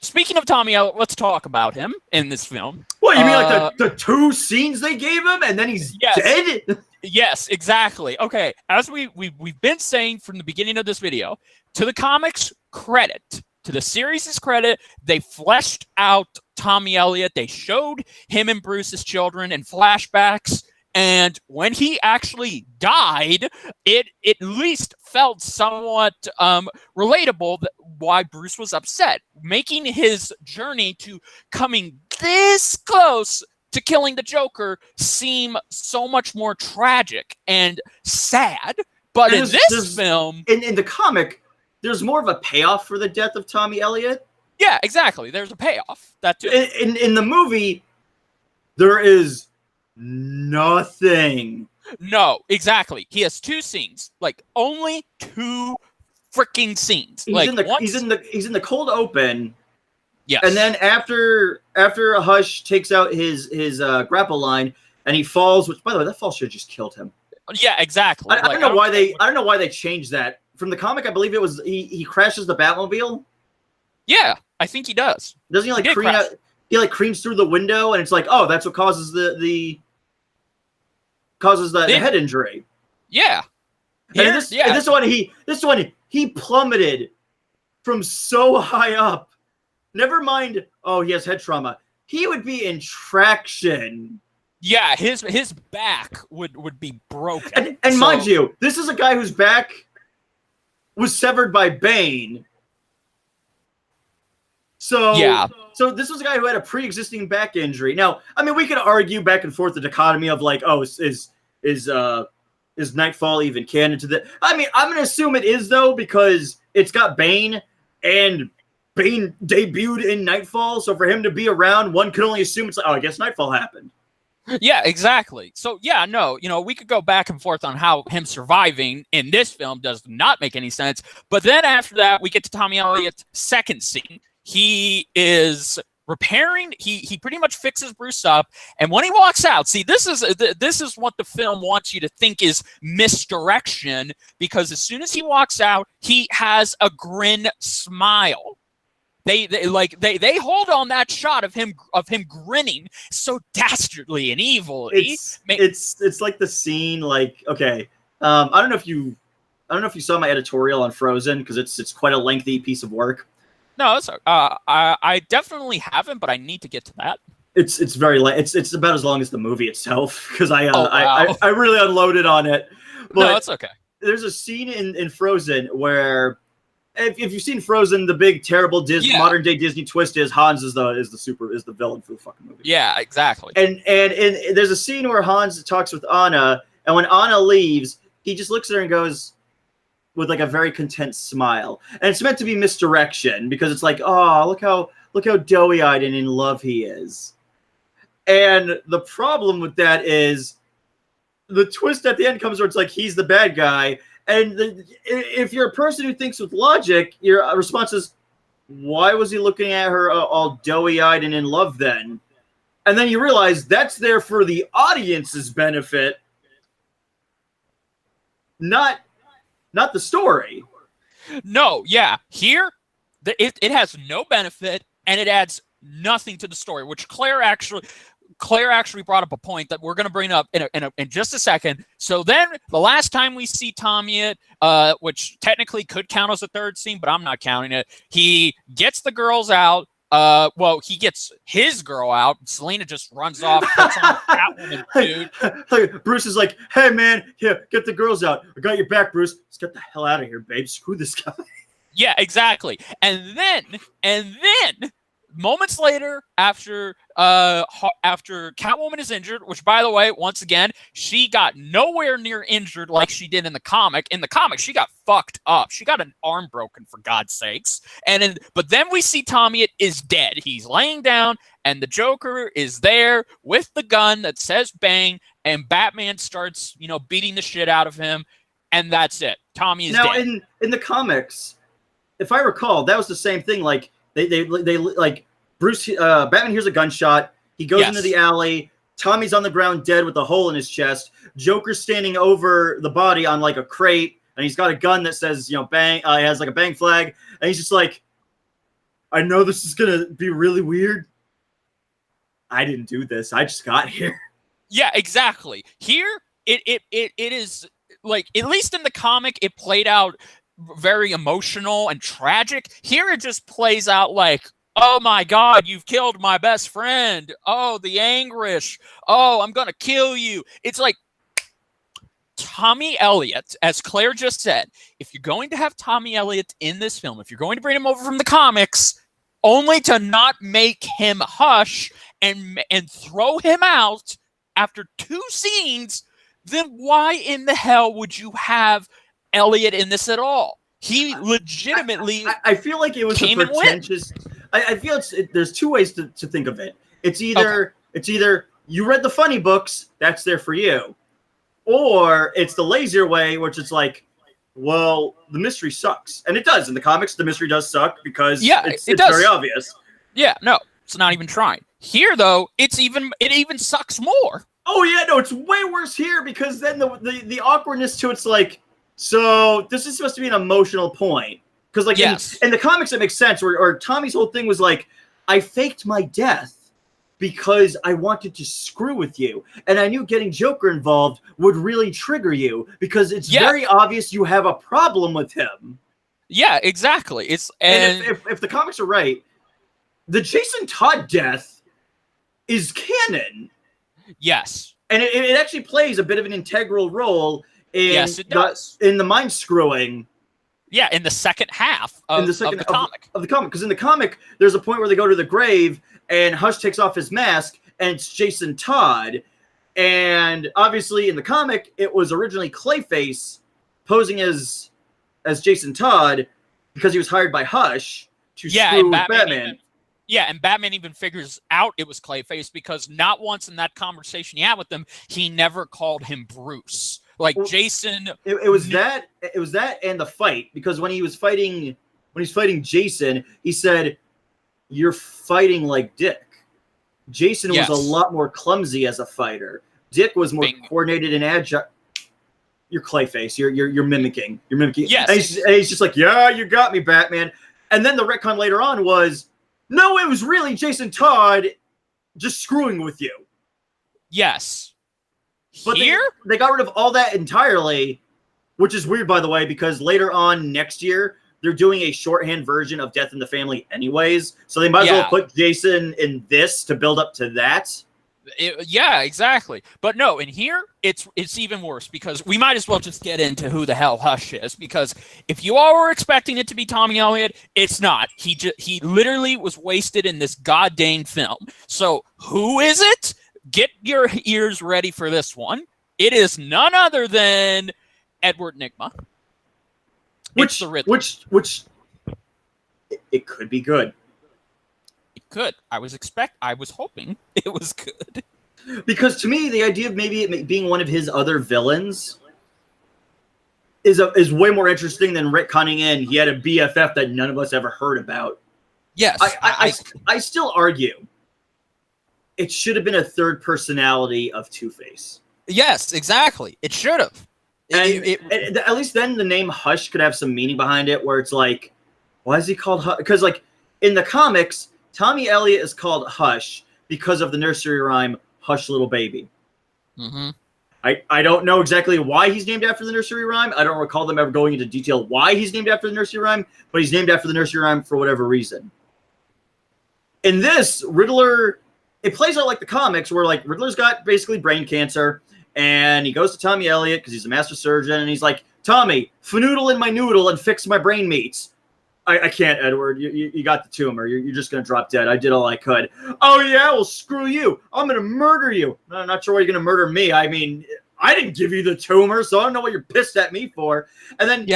Speaking of Tommy Elliott, let's talk about him in this film. What, you mean like the two scenes they gave him and then he's dead? Yes, exactly. Okay, as we've been saying from the beginning of this video, to the comics' credit, to the series' credit, they fleshed out Tommy Elliott. They showed him and Bruce's children in flashbacks. And when he actually died, it at least felt somewhat relatable why Bruce was upset, making his journey to coming this close to killing the Joker seem so much more tragic and sad. But in this film... In the comic, there's more of a payoff for the death of Tommy Elliott. Yeah, exactly. There's a payoff. That too. In the movie, there is... nothing. No, exactly. He has two scenes, like only two freaking scenes. He's in the cold open. Yes. And then after Hush takes out his grapple line and he falls, which by the way, that fall should have just killed him. Yeah, exactly. I don't know why they changed that. From the comic, I believe it was he crashes the Batmobile. Yeah, I think he does. Doesn't he like careen out? He like creams through the window, and it's like, oh, that's what causes the head injury. Yeah. And this one he plummeted from so high up. Never mind, oh, he has head trauma. He would be in traction. Yeah, his back would be broken. And mind you, this is a guy whose back was severed by Bane. So yeah. So this was a guy who had a pre-existing back injury. Now, I mean, we could argue back and forth the dichotomy of like, oh, is Nightfall even canon to the? I mean, I'm gonna assume it is though because it's got Bane, and Bane debuted in Nightfall. So for him to be around, one could only assume it's like, oh, I guess Nightfall happened. Yeah, exactly. So yeah, no, we could go back and forth on how him surviving in this film does not make any sense. But then after that, we get to Tommy Elliott's second scene. He is repairing. He pretty much fixes Bruce up, and when he walks out, see, this is what the film wants you to think is misdirection, because as soon as he walks out, he has a grin smile. They hold on that shot of him grinning so dastardly and evil. It's like the scene, like, okay, I don't know if you saw my editorial on Frozen, because it's quite a lengthy piece of work. No, it's I definitely haven't, but I need to get to that. It's very it's about as long as the movie itself, because Oh, wow. I really unloaded on it. But no, it's okay. There's a scene in Frozen where, if you've seen Frozen, the big terrible modern day Disney twist is Hans is the villain for the fucking movie. Yeah, exactly. And there's a scene where Hans talks with Anna, and when Anna leaves, he just looks at her and goes with like a very content smile. And it's meant to be misdirection, because it's like, oh, look how doughy-eyed and in love he is. And the problem with that is the twist at the end comes where it's like he's the bad guy. And if you're a person who thinks with logic, your response is, why was he looking at her all doughy-eyed and in love then? And then you realize that's there for the audience's benefit, not the story. No, yeah. Here, it has no benefit, and it adds nothing to the story, which Claire actually brought up a point that we're going to bring up in just a second. So then the last time we see Tommy, which technically could count as a third scene, but I'm not counting it. He gets the girls out. Well, he gets his girl out. Selena just runs off. Puts on Catwoman, dude. Bruce is like, hey, man, here, get the girls out. I got your back, Bruce. Let's get the hell out of here, babe. Screw this guy. Yeah, exactly. And then moments later, after Catwoman is injured, which, by the way, once again, she got nowhere near injured like she did in the comic. In the comic, she got fucked up. She got an arm broken, for God's sakes. But then we see Tommy is dead. He's laying down, and the Joker is there with the gun that says bang, and Batman starts, beating the shit out of him, and that's it. Tommy is dead. Now, in the comics, if I recall, that was the same thing. Like, they like Bruce, Batman hears a gunshot. He goes into the alley. Tommy's on the ground dead with a hole in his chest. Joker's standing over the body on like a crate, and he's got a gun that says, bang. He has like a bang flag, and he's just like, I know this is gonna be really weird. I didn't do this. I just got here. Yeah, exactly. Here, it is like, at least in the comic, it played out very emotional and tragic. Here, it just plays out like, oh my God, you've killed my best friend. Oh, the anguish. Oh, I'm going to kill you. It's like Tommy Elliott, as Claire just said, if you're going to have Tommy Elliott in this film, if you're going to bring him over from the comics, only to not make him Hush and throw him out after 2 scenes, then why in the hell would you have Elliott in this at all? He legitimately I feel like it was a pretentious. I feel there's 2 ways to think of it. It's either you read the funny books, that's there for you, or it's the lazier way, which is like, well, the mystery sucks, and it does in the comics. The mystery does suck because it's very obvious. Yeah, no, it's not even trying. Here, though, it even sucks more. Oh yeah, no, it's way worse here, because then the awkwardness to it's like, so this is supposed to be an emotional point. Because like in the comics, it makes sense. Or Tommy's whole thing was like, I faked my death because I wanted to screw with you. And I knew getting Joker involved would really trigger you, because it's very obvious you have a problem with him. Yeah, exactly. And if the comics are right, the Jason Todd death is canon. Yes. And it actually plays a bit of an integral role in, in the mind screwing. Yeah, in the second half of the comic. Of the comic. Because in the comic, there's a point where they go to the grave, and Hush takes off his mask, and it's Jason Todd. And obviously, in the comic, it was originally Clayface posing as Jason Todd, because he was hired by Hush to screw with Batman. And Batman even figures out it was Clayface, because not once in that conversation he had with him, he never called him Bruce. Like, Jason, it was that and the fight, because when he's fighting Jason, he said, "You're fighting like Dick." Jason was a lot more clumsy as a fighter. Dick was more coordinated and agile. You're Clayface. You're mimicking. You're mimicking. Yes. And he's just like, yeah, you got me, Batman. And then the retcon later on was, no, it was really Jason Todd just screwing with you. Yes. But Here? they got rid of all that entirely, which is weird, by the way, because later on next year, they're doing a shorthand version of Death in the Family anyways. So they might as well put Jason in this to build up to that. Yeah, exactly. But no, in here, it's even worse because we might as well just get into who the hell Hush is, because if you all were expecting it to be Tommy Elliott, it's not. He literally was wasted in this goddamn film. So who is it? Get your ears ready for this one. It is none other than Edward Nygma. Which it could be good. It could. I was hoping it was good. Because to me, the idea of maybe it being one of his other villains is way more interesting than retconning in he had a BFF that none of us ever heard about. Yes. I still argue it should have been a third personality of Two-Face. Yes, exactly. It should have. And at least then the name Hush could have some meaning behind it, where it's like, why is he called Hush? Because like in the comics, Tommy Elliott is called Hush because of the nursery rhyme Hush Little Baby. Mm-hmm. I don't know exactly why he's named after the nursery rhyme. I don't recall them ever going into detail why he's named after the nursery rhyme, but he's named after the nursery rhyme for whatever reason. In this, Riddler, it plays out like the comics where like Riddler's got basically brain cancer and he goes to Tommy Elliott because he's a master surgeon and he's like, Tommy, fanoodle in my noodle and fix my brain meats. I can't, Edward. You got the tumor. You're just going to drop dead. I did all I could. Oh, yeah? Well, screw you. I'm going to murder you. I'm not sure why you're going to murder me. I mean, I didn't give you the tumor, so I don't know what you're pissed at me for. And then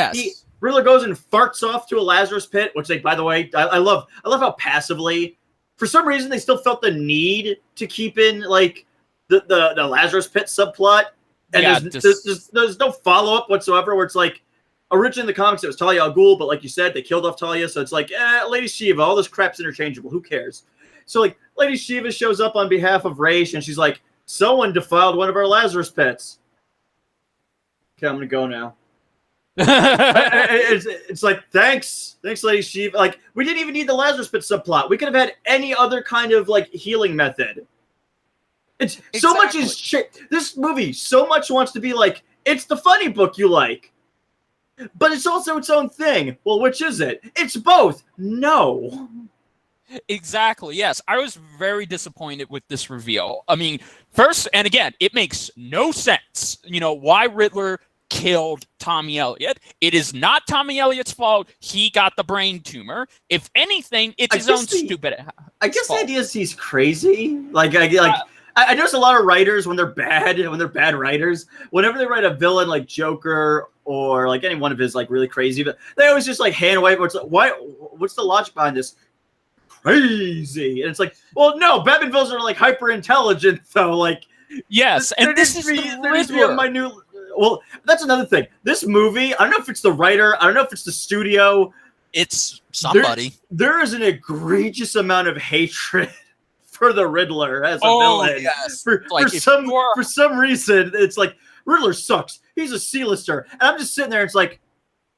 Riddler goes and farts off to a Lazarus pit, which they, by the way, I love how passively, for some reason, they still felt the need to keep in, like, the Lazarus pit subplot. And there's no follow-up whatsoever where it's like, originally in the comics, it was Talia al Ghul, but like you said, they killed off Talia, so it's like, Lady Shiva, all this crap's interchangeable. Who cares? So, like, Lady Shiva shows up on behalf of Raish, and she's like, someone defiled one of our Lazarus pits. Okay, I'm going to go now. It's like, thanks, Lady Shiva. Like, we didn't even need the Lazarus pit subplot. We could have had any other kind of, like, healing method. It's so much is shit. This movie so much wants to be like, it's the funny book you like. But it's also its own thing. Well, which is it? It's both. No. Exactly, yes. I was very disappointed with this reveal. I mean, first, and again, it makes no sense, why Riddler killed Tommy Elliott. It is not Tommy Elliott's fault. He got the brain tumor. If anything, it's his own stupid I guess fault. The idea is he's crazy. I notice a lot of writers when they're bad writers, whenever they write a villain like Joker or like any one of his like really crazy, but they always just like hand wave. What's the logic behind this? Crazy, and it's like, well, no, Batman villains are like hyper intelligent, though. Like, yes, and this is my new. Well, that's another thing. This movie, I don't know if it's the writer, I don't know if it's the studio. It's somebody. There is an egregious amount of hatred for the Riddler as a villain. Yes. For some reason, it's like, Riddler sucks. He's a C-lister. And I'm just sitting there, it's like,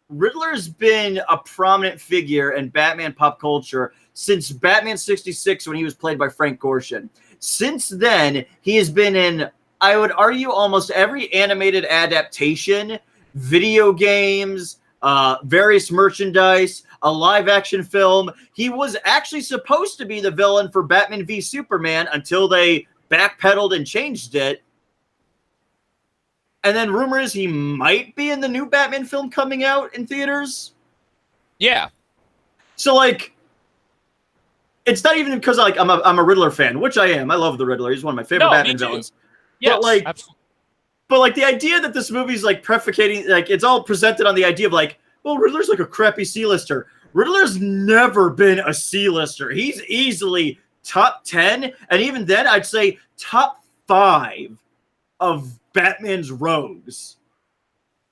Riddler's been a prominent figure in Batman pop culture since Batman 66 when he was played by Frank Gorshin. Since then, he has been in, I would argue, almost every animated adaptation, video games, various merchandise, a live-action film. He was actually supposed to be the villain for Batman v Superman until they backpedaled and changed it. And then rumor is he might be in the new Batman film coming out in theaters. Yeah. So, like, it's not even because like I'm a Riddler fan, which I am. I love the Riddler. He's one of my favorite Batman villains. Yes, but like, absolutely. But like the idea that this movie's like prefacing, like it's all presented on the idea of like, well, Riddler's like a crappy C-lister. Riddler's never been a C-lister. He's easily top 10, and even then, I'd say top 5 of Batman's rogues.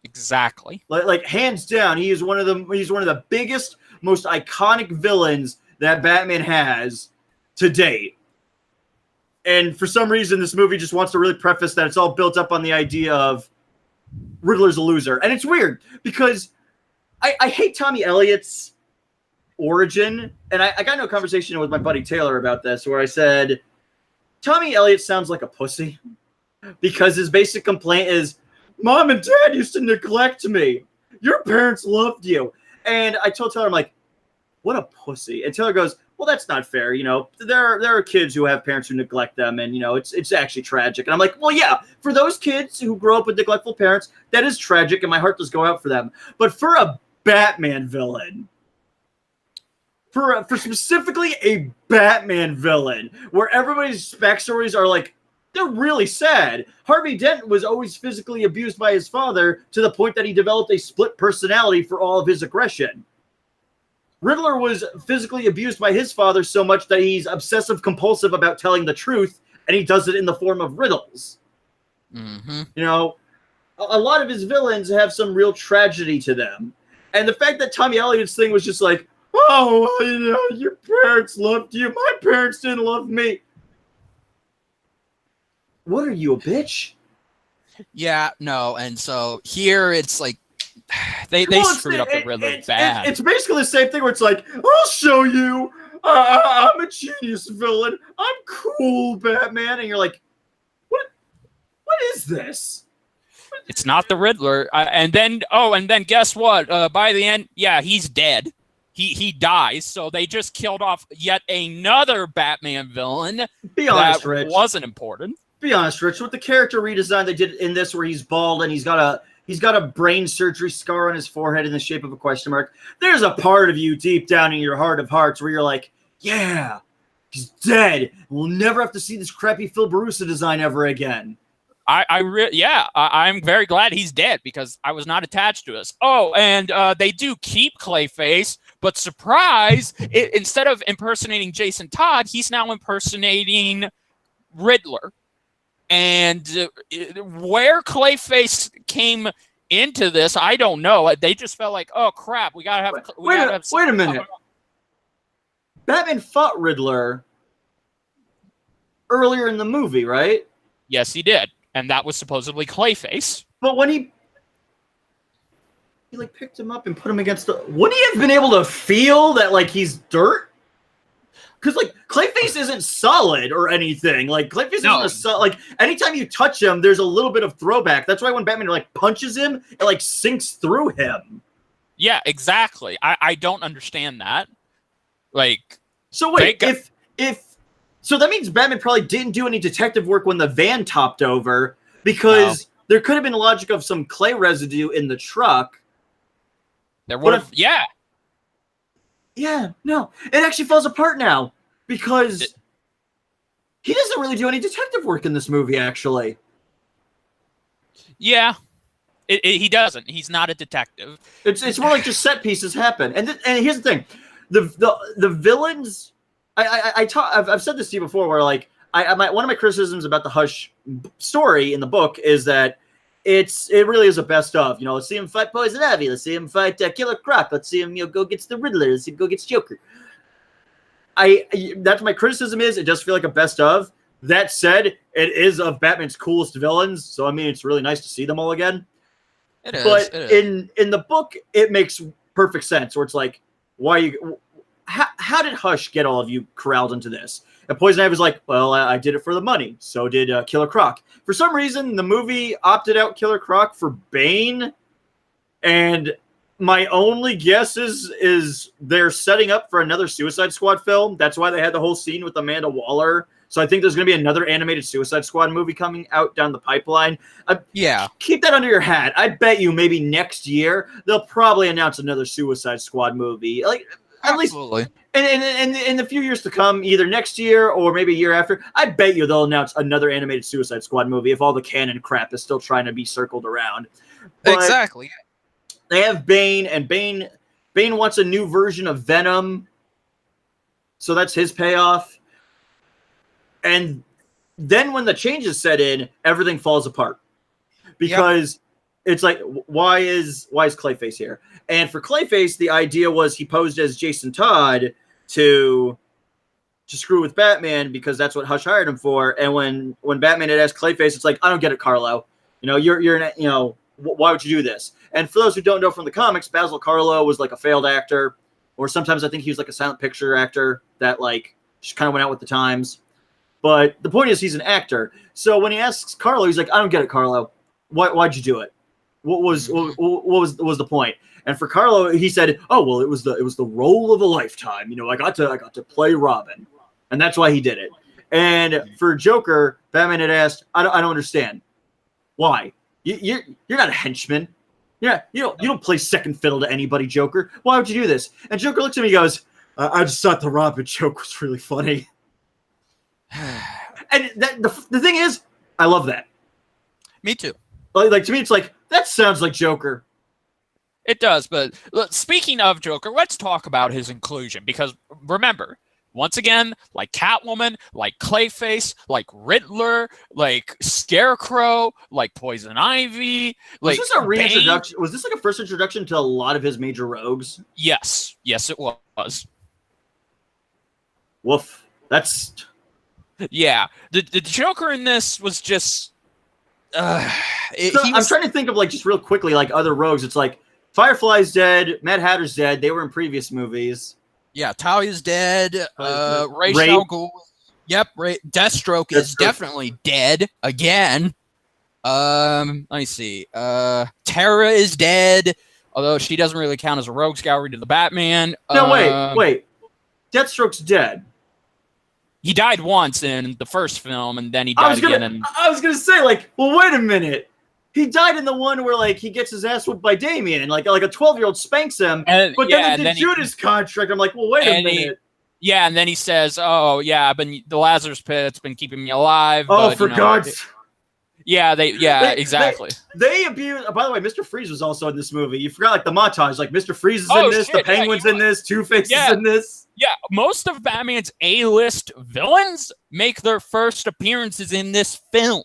Exactly. Like hands down, he's one of the biggest, most iconic villains that Batman has to date. And for some reason, this movie just wants to really preface that it's all built up on the idea of Riddler's a loser. And it's weird because I hate Tommy Elliott's origin, and I got into a conversation with my buddy Taylor about this, where I said, Tommy Elliott sounds like a pussy, because his basic complaint is, Mom and Dad used to neglect me. Your parents loved you. And I told Taylor, I'm like, what a pussy. And Taylor goes, well, that's not fair. You know, there are kids who have parents who neglect them, and, you know, it's actually tragic. And I'm like, well, yeah, for those kids who grow up with neglectful parents, that is tragic, and my heart does go out for them. But for a Batman villain, for specifically a Batman villain, where everybody's backstories are like, they're really sad. Harvey Dent was always physically abused by his father to the point that he developed a split personality for all of his aggression. Riddler was physically abused by his father so much that he's obsessive compulsive about telling the truth, and he does it in the form of riddles. Mm-hmm. You know, a lot of his villains have some real tragedy to them. And the fact that Tommy Elliott's thing was just like, oh, you know, your parents loved you. My parents didn't love me. What are you, a bitch? Yeah, no, and so here it's like They screwed up the Riddler bad. It's basically the same thing where it's like, I'll show you. I'm a genius villain. I'm cool, Batman. And you're like, what is this? It's not the Riddler. And then guess what? By the end, yeah, he's dead. He dies. So they just killed off yet another Batman villain. Be honest, that Rich. Wasn't important. Be honest, Rich. With the character redesign they did in this, where he's bald and he's got a brain surgery scar on his forehead in the shape of a question mark, there's a part of you deep down in your heart of hearts where you're like, yeah, he's dead. We'll never have to see this crappy Phil Barusa design ever again. I'm very glad he's dead, because I was not attached to this. Oh, and they do keep Clayface, but surprise, instead of impersonating Jason Todd, he's now impersonating Riddler. And where Clayface came into this, I don't know. They just felt like, oh crap, we gotta have. Wait a minute. Batman fought Riddler earlier in the movie, right? Yes, he did, and that was supposedly Clayface. But when he like picked him up and put him against the, would he have been able to feel that like he's dirt? Because, like, Clayface isn't solid or anything. Like, Clayface isn't like, anytime you touch him, there's a little bit of throwback. That's why when Batman, like, punches him, it, like, sinks through him. Yeah, exactly. I don't understand that. Like... So, wait, so that means Batman probably didn't do any detective work when the van topped over, because there could have been a logic of some clay residue in the truck. There would have... Yeah. Yeah, no. It actually falls apart now because he doesn't really do any detective work in this movie, actually. Yeah. He doesn't. He's not a detective. It's more like just set pieces happen. And here's the thing. The villains, I've said this to you before, where like one of my criticisms about the Hush story in the book is that it really is a best of. You know, let's see him fight Poison Ivy. Let's see him fight Killer Croc. Let's see him, go against the Riddler. Let's see him go against Joker. That's my criticism is it does feel like a best of. That said, it is of Batman's coolest villains. So, I mean, it's really nice to see them all again. It is. But in the book, it makes perfect sense. Where it's like, how did Hush get all of you corralled into this? And Poison Ivy was like, well, I did it for the money. So did Killer Croc. For some reason, the movie opted out Killer Croc for Bane. And my only guess is they're setting up for another Suicide Squad film. That's why they had the whole scene with Amanda Waller. So I think there's going to be another animated Suicide Squad movie coming out down the pipeline. Yeah. Keep that under your hat. I bet you maybe next year they'll probably announce another Suicide Squad movie. Like, at Absolutely. least and in the few years to come, either next year or maybe a year after, I bet you they'll announce another animated Suicide Squad movie if all the canon crap is still trying to be circled around. But Exactly. they have Bane, and Bane wants a new version of Venom. So that's his payoff. And then when the changes set in, everything falls apart. Because it's like, why is Clayface here? And for Clayface, the idea was he posed as Jason Todd to screw with Batman because that's what Hush hired him for. And when Batman had asked Clayface, it's like, I don't get it, Carlo. You know, why would you do this? And for those who don't know from the comics, Basil Carlo was like a failed actor, or sometimes I think he was like a silent picture actor that like just kind of went out with the times. But the point is, he's an actor. So when he asks Carlo, he's like, "I don't get it, Carlo. Why'd you do it? What was the point?" And for Carlo, he said, "Oh well, it was the role of a lifetime. You know, I got to play Robin, and that's why he did it." And for Joker, Batman had asked, "I don't understand. Why? You're not a henchman. Yeah, you don't play second fiddle to anybody, Joker. Why would you do this?" And Joker looks at me and goes, "I just thought the Robin joke was really funny." And the thing is, I love that. Me too. Like to me, it's like that sounds like Joker. It does, but look, speaking of Joker, let's talk about his inclusion because remember, once again, like Catwoman, like Clayface, like Riddler, like Scarecrow, like Poison Ivy, like was this a reintroduction? Was this like a first introduction to a lot of his major rogues? Yes, it was. Woof. That's. Yeah, the Joker in this was just. I'm trying to think of like just real quickly like other rogues. It's like Firefly's dead, Mad Hatter's dead. They were in previous movies. Yeah, Talia's dead. Ra's Ray. al Ghul. Yep, Deathstroke is definitely dead again. Let me see. Tara is dead, although she doesn't really count as a rogues gallery to the Batman. No, wait. Deathstroke's dead. He died once in the first film, and then he died again. I was gonna say, like, well, wait a minute. He died in the one where, like, he gets his ass whooped by Damien, and like a 12-year-old spanks him. But then the Judas contract. I'm like, well, wait a minute. And then he says, "Oh, yeah, the Lazarus Pit's been keeping me alive." Oh, but, for God's. Exactly. They abuse. By the way, Mr. Freeze was also in this movie. You forgot, like, the montage. Like, Mr. Freeze is in this. The Penguin's in this. Two-Face is in this. Yeah, most of Batman's A-list villains make their first appearances in this film,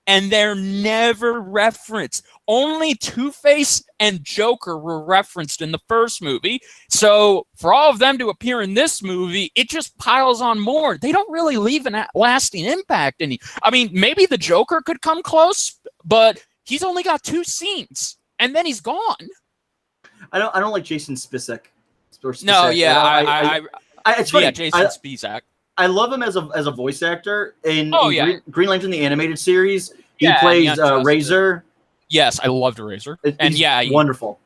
and they're never referenced. Only Two-Face and Joker were referenced in the first movie, so for all of them to appear in this movie, it just piles on more. They don't really leave a lasting impact. I mean, maybe the Joker could come close, but he's only got 2 scenes, and then he's gone. I don't like Jason Spacek. No, yeah, it's funny. Yeah, Jason Spacek. I love him as a voice actor in Green Lantern the animated series. He Yeah, plays Razor. Yes, I loved Razor. He's wonderful.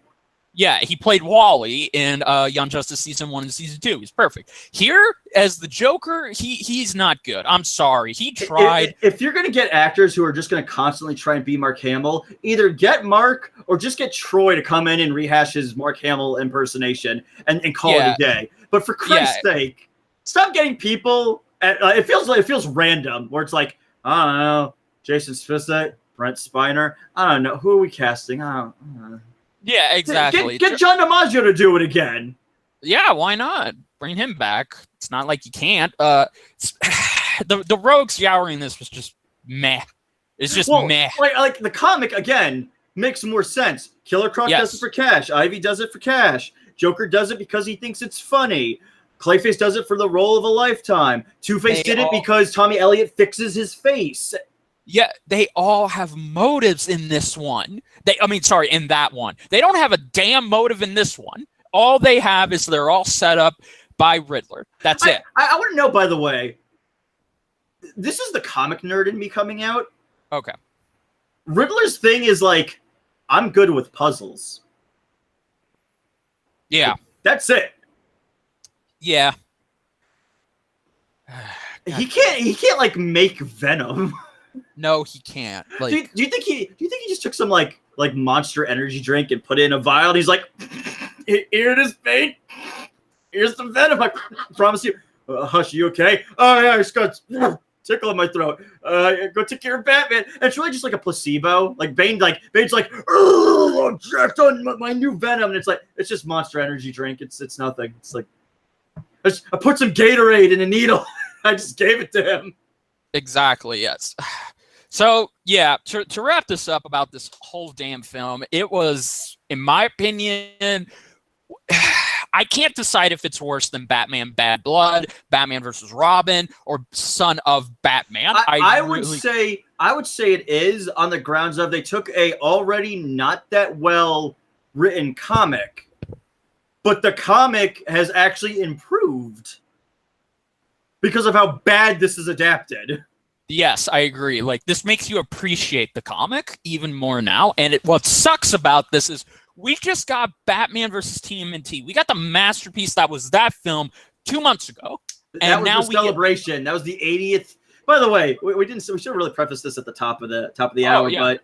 Yeah, he played Wally in Young Justice Season 1 and Season 2. He's perfect. Here, as the Joker, he's not good. I'm sorry. He tried. If you're going to get actors who are just going to constantly try and be Mark Hamill, either get Mark or just get Troy to come in and rehash his Mark Hamill impersonation and call it a day. But for Christ's sake, stop getting people. It feels random where it's like, I don't know, Jason Spacek, Brent Spiner. I don't know. Who are we casting? I don't know. Yeah, exactly. Get John DiMaggio to do it again. Yeah, why not? Bring him back. It's not like you can't. The rogues gallery in this was just meh. It's just meh. Like the comic again makes more sense. Killer Croc does it for cash. Ivy does it for cash. Joker does it because he thinks it's funny. Clayface does it for the role of a lifetime. Two-Face did it because Tommy Elliott fixes his face. Yeah, they all have motives in this one. In that one. They don't have a damn motive in this one. All they have is they're all set up by Riddler. That's it. I want to know, by the way, this is the comic nerd in me coming out. Okay. Riddler's thing is like, I'm good with puzzles. Yeah. That's it. Yeah. He can't like make Venom. No, he can't. Like, do you think he just took some like Monster Energy drink and put it in a vial? And he's like, here it is, Bane. Here's some Venom. I promise you. Hush, you okay? Oh yeah, I just got tickle in my throat. Go take care of Batman. And it's really just like a placebo. Like Bane's like, oh, I'm jacked on my new Venom, and it's just Monster Energy drink. It's nothing. It's like I put some Gatorade in a needle. I just gave it to him. Exactly, yes. So, yeah, to wrap this up about this whole damn film, it was, in my opinion, I can't decide if it's worse than Batman Bad Blood, Batman versus Robin, or Son of Batman. I would say it is on the grounds of they took a already not that well written comic, but the comic has actually improved because of how bad this is adapted. Yes, I agree. Like, this makes you appreciate the comic even more now. And what sucks about this is we just got Batman versus TMNT. We got the masterpiece that was that film 2 months ago. And that was now the celebration. That was the 80th. By the way, we should have really prefaced this at the top of the hour, but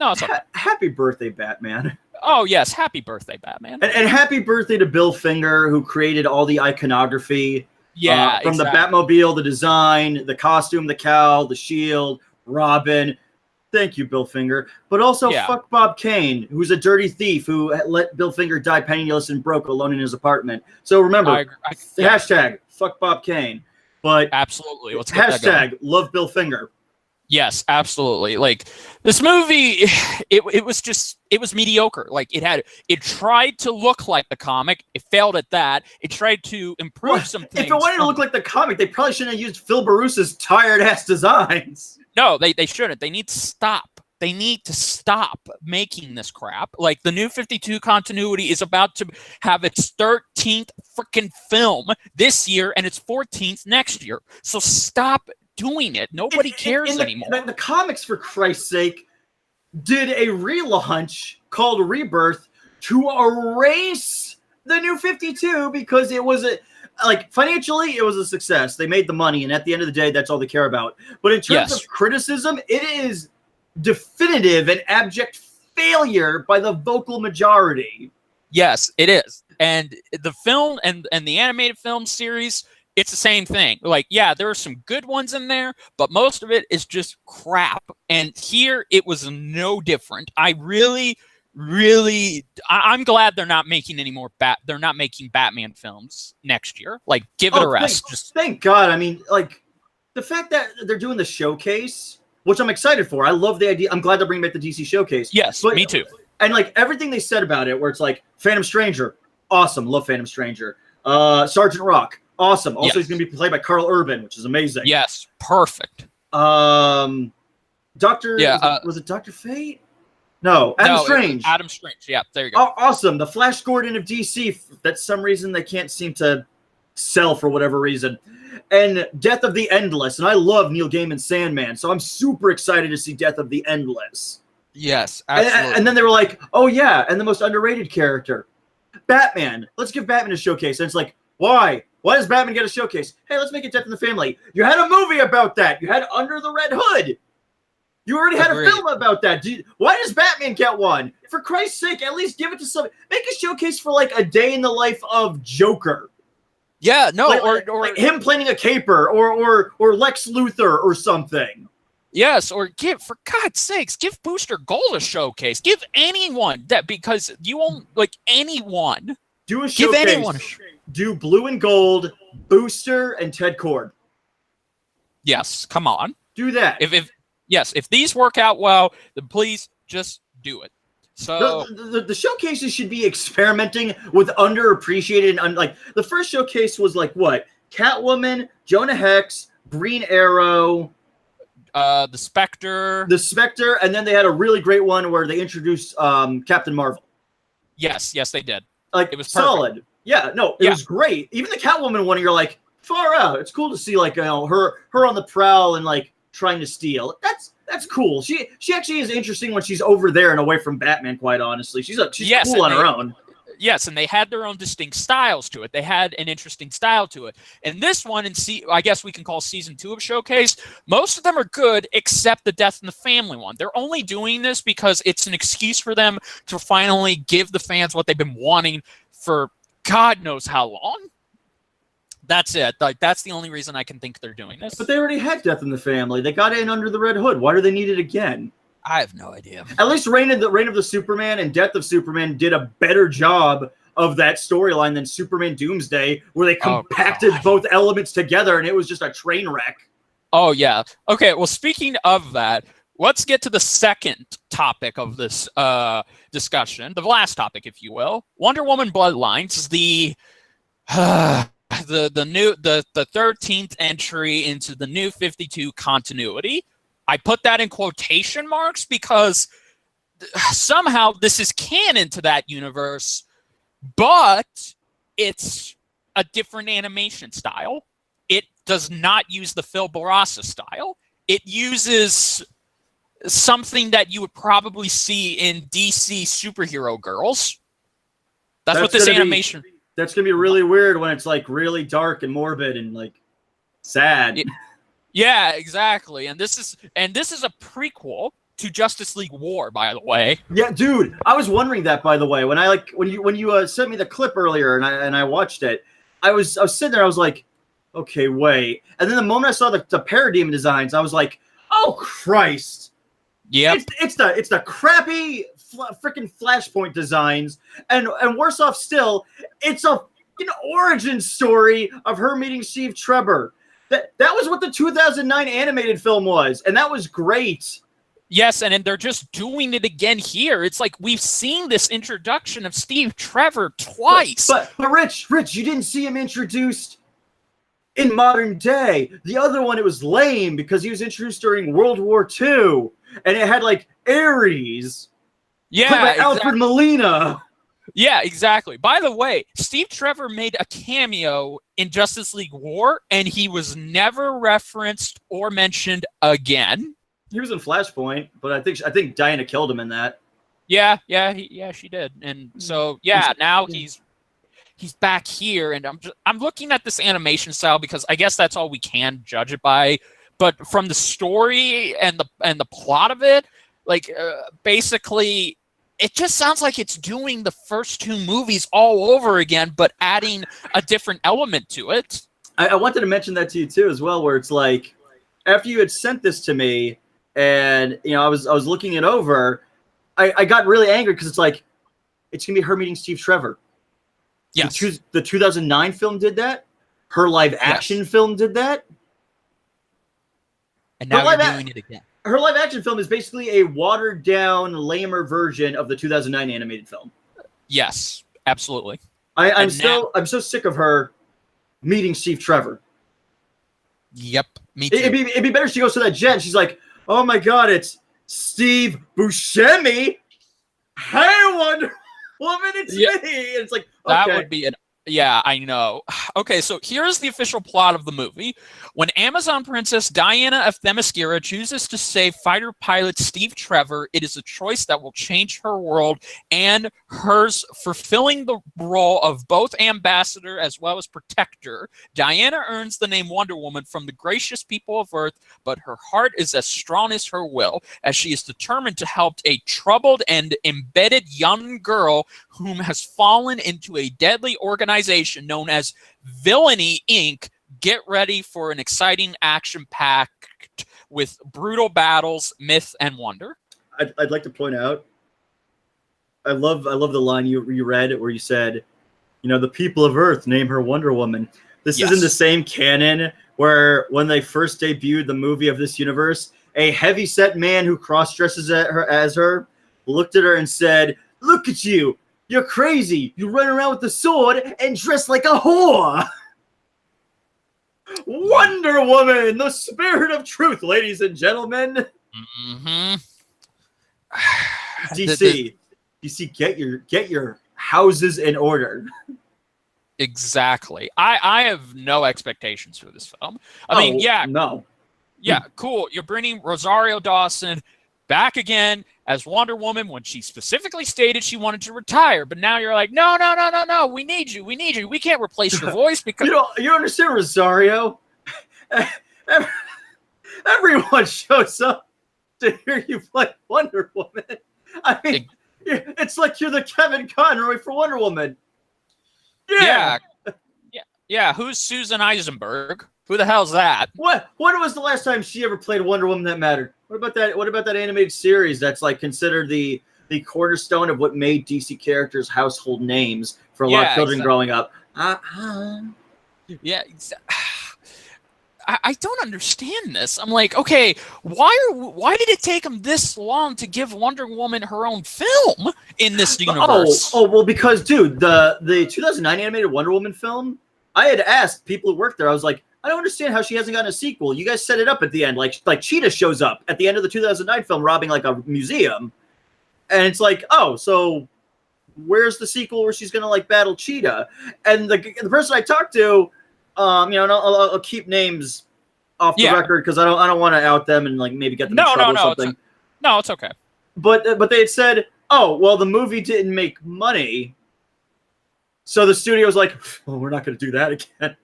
no, it's okay. Happy birthday, Batman. Oh, yes. Happy birthday, Batman. And happy birthday to Bill Finger, who created all the iconography. Yeah, from the Batmobile, the design, the costume, the cowl, the shield, Robin. Thank you, Bill Finger. But also, fuck Bob Kane, who's a dirty thief who let Bill Finger die penniless and broke alone in his apartment. So remember, hashtag fuck Bob Kane. But absolutely, let's get hashtag love Bill Finger. Yes, absolutely. Like, this movie, it was mediocre. Like, it tried to look like the comic. It failed at that. It tried to improve some things. If it wanted to look like the comic, they probably shouldn't have used Phil Barussa's tired-ass designs. No, they shouldn't. They need to stop. They need to stop making this crap. Like, the New 52 continuity is about to have its 13th freaking film this year and its 14th next year. So stop doing it. Nobody cares anymore. The comics, for Christ's sake, did a relaunch called Rebirth to erase the New 52 because it was financially it was a success. They made the money, and at the end of the day, that's all they care about. But in terms of criticism, it is definitive and abject failure by the vocal majority. Yes, it is. And the film and the animated film series, it's the same thing. Like, yeah, there are some good ones in there, but most of it is just crap. And here it was no different. I'm glad they're not making any more they're not making Batman films next year. Like, give it a rest. Thank God. I mean, like, the fact that they're doing the showcase, which I'm excited for. I love the idea. I'm glad they're bringing back the DC showcase. Yes, me too. And like everything they said about it, where it's like Phantom Stranger, awesome, love Phantom Stranger. Sergeant Rock, awesome. Also, he's going to be played by Carl Urban, which is amazing. Yes, perfect. Was it Dr. Fate? No, Adam Strange. Adam Strange. Yeah, there you go. Awesome. The Flash Gordon of DC. That some reason they can't seem to sell for whatever reason. And Death of the Endless. And I love Neil Gaiman's Sandman, so I'm super excited to see Death of the Endless. Yes, absolutely. And then they were like, oh yeah, and the most underrated character, Batman. Let's give Batman a showcase. And it's like, why? Why does Batman get a showcase? Hey, let's make it Death in the Family. You had a movie about that. You had Under the Red Hood. You already had a film about that. Why does Batman get one? For Christ's sake, at least give it to somebody. Make a showcase for like a day in the life of Joker. Yeah, no, like him planting a caper, or Lex Luthor or something. Yes, or for God's sakes, give Booster Gold a showcase. Give anyone that, because you won't, like, anyone. Do a showcase. Give anyone. Do Blue and Gold, Booster, and Ted Kord. Yes, come on. Do that. If these work out well, then please just do it. So the showcases should be experimenting with underappreciated and like the first showcase was like what? Catwoman, Jonah Hex, Green Arrow, the Spectre, and then they had a really great one where they introduced Captain Marvel. Yes, they did. Like, it was solid. Perfect. Yeah, no, it was great. Even the Catwoman one, you're like, far out. It's cool to see like her on the prowl and like trying to steal. That's cool. She actually is interesting when she's over there and away from Batman, quite honestly. She's cool on her own. Yes, and they had their own distinct styles to it. They had an interesting style to it. And this one, I guess we can call season 2 of Showcase, most of them are good except the Death in the Family one. They're only doing this because it's an excuse for them to finally give the fans what they've been wanting for God knows how long. That's it. Like, that's the only reason I can think they're doing this. But they already had Death in the Family. They got it in Under the Red Hood. Why do they need it again? I have no idea. At least Reign of the Superman and Death of Superman did a better job of that storyline than Superman Doomsday, where they compacted both elements together and it was just a train wreck. Oh, yeah. Okay, well, speaking of that, let's get to the second topic of this discussion, the last topic, if you will. Wonder Woman Bloodlines is the 13th entry into the New 52 continuity. I put that in quotation marks because somehow this is canon to that universe, but it's a different animation style. It does not use the Phil Barassa style. It uses something that you would probably see in DC superhero girls. That's what this animation. That's gonna be really weird when it's like really dark and morbid and like sad. Yeah, exactly. And this is a prequel to Justice League War, by the way. Yeah, dude, I was wondering that, by the way, when you sent me the clip earlier and I watched it. I was sitting there, I was like, okay, wait. And then the moment I saw the Parademon designs, I was like, oh Christ. Yeah. It's the crappy freaking Flashpoint designs, and worse off still, it's a origin story of her meeting Steve Trevor. That was what the 2009 animated film was, and that was great. Yes, and they're just doing it again here. It's like we've seen this introduction of Steve Trevor twice. But Rich, you didn't see him introduced in modern day. The other one, it was lame because he was introduced during World War II, and it had like Ares. Yeah, Alfred Molina. Yeah, exactly. By the way, Steve Trevor made a cameo in Justice League War, and he was never referenced or mentioned again. He was in Flashpoint, but I think Diana killed him in that. Yeah, she did. And so now he's back here, and I'm looking at this animation style because I guess that's all we can judge it by. But from the story and the plot of it, like basically, it just sounds like it's doing the first two movies all over again, but adding a different element to it. I wanted to mention that to you too, as well, where it's like after you had sent this to me. And I was looking it over. I got really angry because it's like it's gonna be her meeting Steve Trevor. Yes, the 2009 film did that. Her live action film did that. And now you're doing it again. Her live action film is basically a watered down, lamer version of the 2009 animated film. Yes, absolutely. I'm so sick of her meeting Steve Trevor. Yep, me too. It'd be better if she goes to that jet and she's like, oh my God, it's Steve Buscemi. Hey, Wonder Woman, it's me. And it's like, okay. That would be yeah, I know. Okay, so here's the official plot of the movie. When Amazon Princess Diana of Themyscira chooses to save fighter pilot Steve Trevor, it is a choice that will change her world and hers, fulfilling the role of both ambassador as well as protector. Diana earns the name Wonder Woman from the gracious people of Earth, but her heart is as strong as her will, as she is determined to help a troubled and embedded young girl whom has fallen into a deadly organization known as Villainy Inc. Get ready for an exciting action-packed with brutal battles, myth, and wonder. I'd like to point out, I love the line you read where you said, the people of Earth name her Wonder Woman. This is in the same canon where when they first debuted the movie of this universe, a heavy-set man who cross-dresses as her looked at her and said, look at you. You're crazy. You run around with a sword and dress like a whore. Wonder Woman, the spirit of truth, ladies and gentlemen. Mm-hmm. DC, get your houses in order. Exactly. I have no expectations for this film. I mean, no. Yeah, cool. You're bringing Rosario Dawson back again as Wonder Woman when she specifically stated she wanted to retire. But now you're like, no, we need you. We can't replace your voice because... You don't understand, Rosario. Everyone shows up to hear you play Wonder Woman. I mean, it's like you're the Kevin Conroy for Wonder Woman. Yeah. Who's Susan Eisenberg? Who the hell's that? When was the last time she ever played Wonder Woman that mattered? What about that animated series that's like considered the cornerstone of what made DC characters household names for a lot of children growing up? Yeah, I don't understand this. I'm like, okay, why did it take them this long to give Wonder Woman her own film in this universe? Well, because dude, the 2009 animated Wonder Woman film, I had asked people who worked there. I was like, I don't understand how she hasn't gotten a sequel. You guys set it up at the end, like Cheetah shows up at the end of the 2009 film, robbing like a museum, and it's like, oh, so where's the sequel where she's gonna like battle Cheetah? And the person I talked to, and I'll keep names off the record because I don't want to out them and like maybe get them in trouble or something. No, it's okay. But they had said, oh well, the movie didn't make money, so the studio was like, well, we're not going to do that again.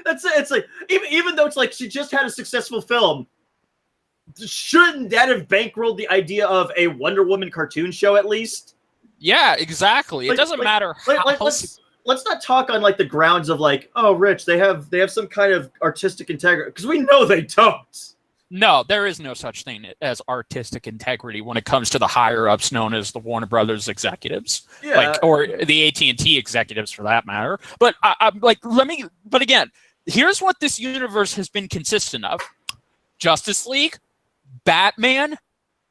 That's it. It's like even though it's like she just had a successful film, shouldn't that have bankrolled the idea of a Wonder Woman cartoon show at least? Yeah, exactly. It doesn't matter how. Let's not talk on like the grounds of like, oh, Rich, they have some kind of artistic integrity, because we know they don't. No, there is no such thing as artistic integrity when it comes to the higher ups known as the Warner Brothers executives, or the AT&T executives for that matter. But but again, here's what this universe has been consistent of: Justice League, Batman,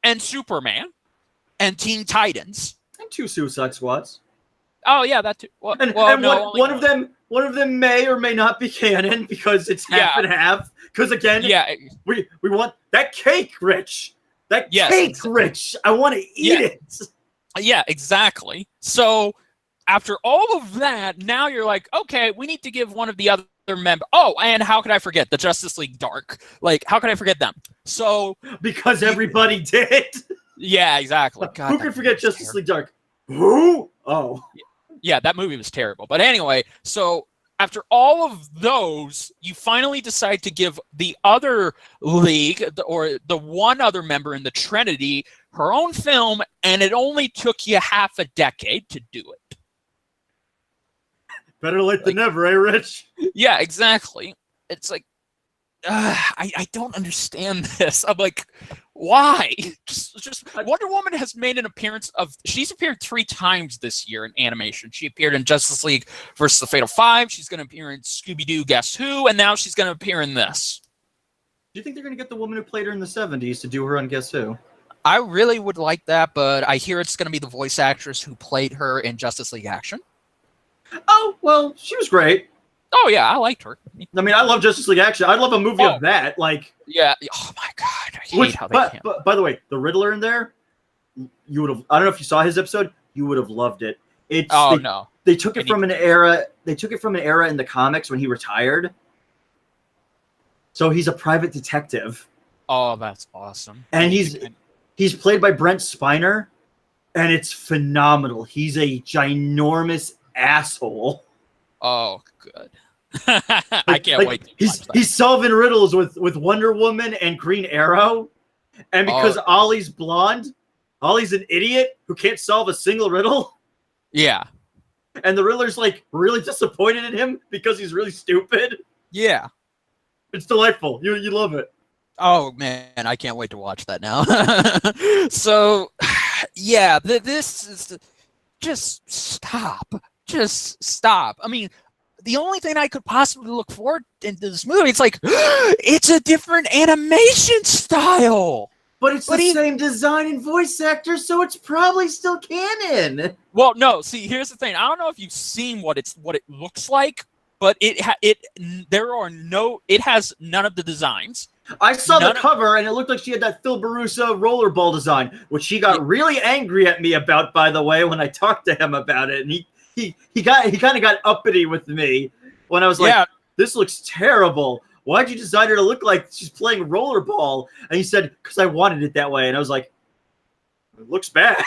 and Superman, and Teen Titans, and 2 Suicide Squads. Oh yeah, that too. Well, one of them may or may not be canon because it's half and half. Because again, we want that cake, Rich. That cake, Rich. I want to eat it. Yeah, exactly. So after all of that, now you're like, okay, we need to give one of the other members. Oh, and how could I forget the Justice League Dark? Like, how could I forget them? So because everybody did. Yeah, exactly. God, who could forget Justice League Dark? Who? Oh. Yeah, that movie was terrible. But anyway, so after all of those, you finally decide to give the other league, or the one other member in the Trinity, her own film, and it only took you half a decade to do it. Better late than never, eh, Rich? Yeah, exactly. It's like, I don't understand this. I'm like, why? Just Wonder Woman has made an appearance she's appeared 3 times this year in animation. She appeared in Justice League versus the Fatal Five. She's going to appear in Scooby-Doo Guess Who, and now she's going to appear in this. Do you think they're going to get the woman who played her in the 70s to do her on Guess Who? I really would like that, but I hear it's going to be the voice actress who played her in Justice League Action. Oh, well, she was great. Oh, yeah, I liked her. I mean, I love Justice League Action. I'd love a movie of that. Like, yeah. Oh, my God. I hate how they can't. But, by the way, the Riddler in there, you would have... I don't know if you saw his episode. You would have loved it. No. They took it from an era... They took it from an era in the comics when he retired. So he's a private detective. Oh, that's awesome. And he's played by Brent Spiner, and it's phenomenal. He's a ginormous asshole. Oh, good. I can't wait to watch that. He's solving riddles with Wonder Woman and Green Arrow. And because Ollie's blonde, Ollie's an idiot who can't solve a single riddle. Yeah. And the Riddler's like really disappointed in him because he's really stupid. Yeah. It's delightful. You love it. Oh, man, I can't wait to watch that now. So, yeah, this is... Just stop. Just stop. I mean, the only thing I could possibly look forward into this movie, it's like, it's a different animation style. But it's the same design and voice actor, so it's probably still canon. Well, no. See, here's the thing. I don't know if you've seen what it looks like, but it has none of the designs. I saw the cover, and it looked like she had that Phil Barusa rollerball design, which he got really angry at me about, by the way, when I talked to him about it. And he kind of got uppity with me when I was like, this looks terrible. Why'd you design her to look like she's playing rollerball? And he said, because I wanted it that way. And I was like, it looks bad.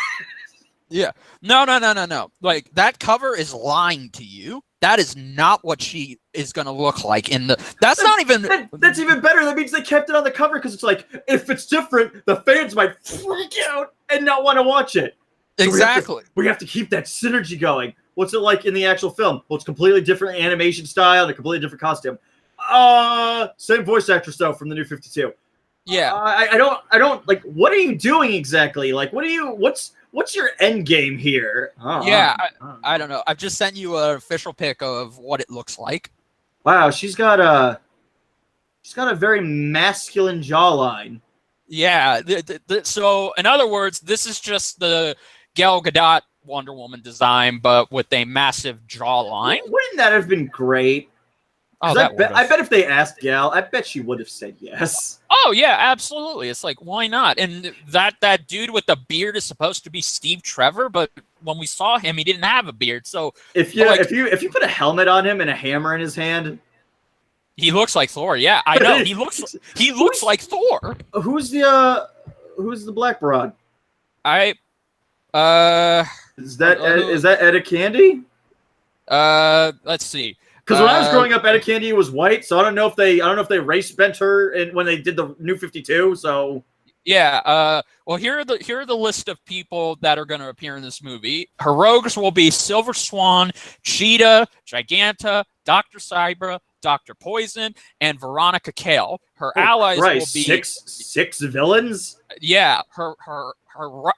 Yeah. No. Like, that cover is lying to you. That is not what she is going to look like in the... That's not even... That's even better. That means they kept it on the cover because it's like, if it's different, the fans might freak out and not want to watch it. Exactly. So we have to keep that synergy going. What's it like in the actual film? Well, it's completely different animation style and a completely different costume. Same voice actress though from the New 52. Yeah. I don't like. What are you doing exactly? Like, what's your end game here? I don't know. I've just sent you an official pic of what it looks like. Wow, she's got a very masculine jawline. Yeah. So, in other words, this is just the Gal Gadot Wonder Woman design, but with a massive jawline. Wouldn't that have been great? Oh, I bet if they asked Gal, I bet she would have said yes. Oh yeah, absolutely. It's like, why not? And that dude with the beard is supposed to be Steve Trevor, but when we saw him, he didn't have a beard. So if you put a helmet on him and a hammer in his hand, he looks like Thor. Yeah, I know. He looks like Thor. Who's the black broad? Is that Etta Candy? Let's see. Because when I was growing up, Etta Candy was white, so I don't know if they race bent her when they did the New 52. So yeah. Well, here are the list of people that are going to appear in this movie. Her rogues will be Silver Swan, Cheetah, Giganta, Dr. Cybra, Dr. Poison, and Veronica Kale. Her allies will be six villains. Yeah, her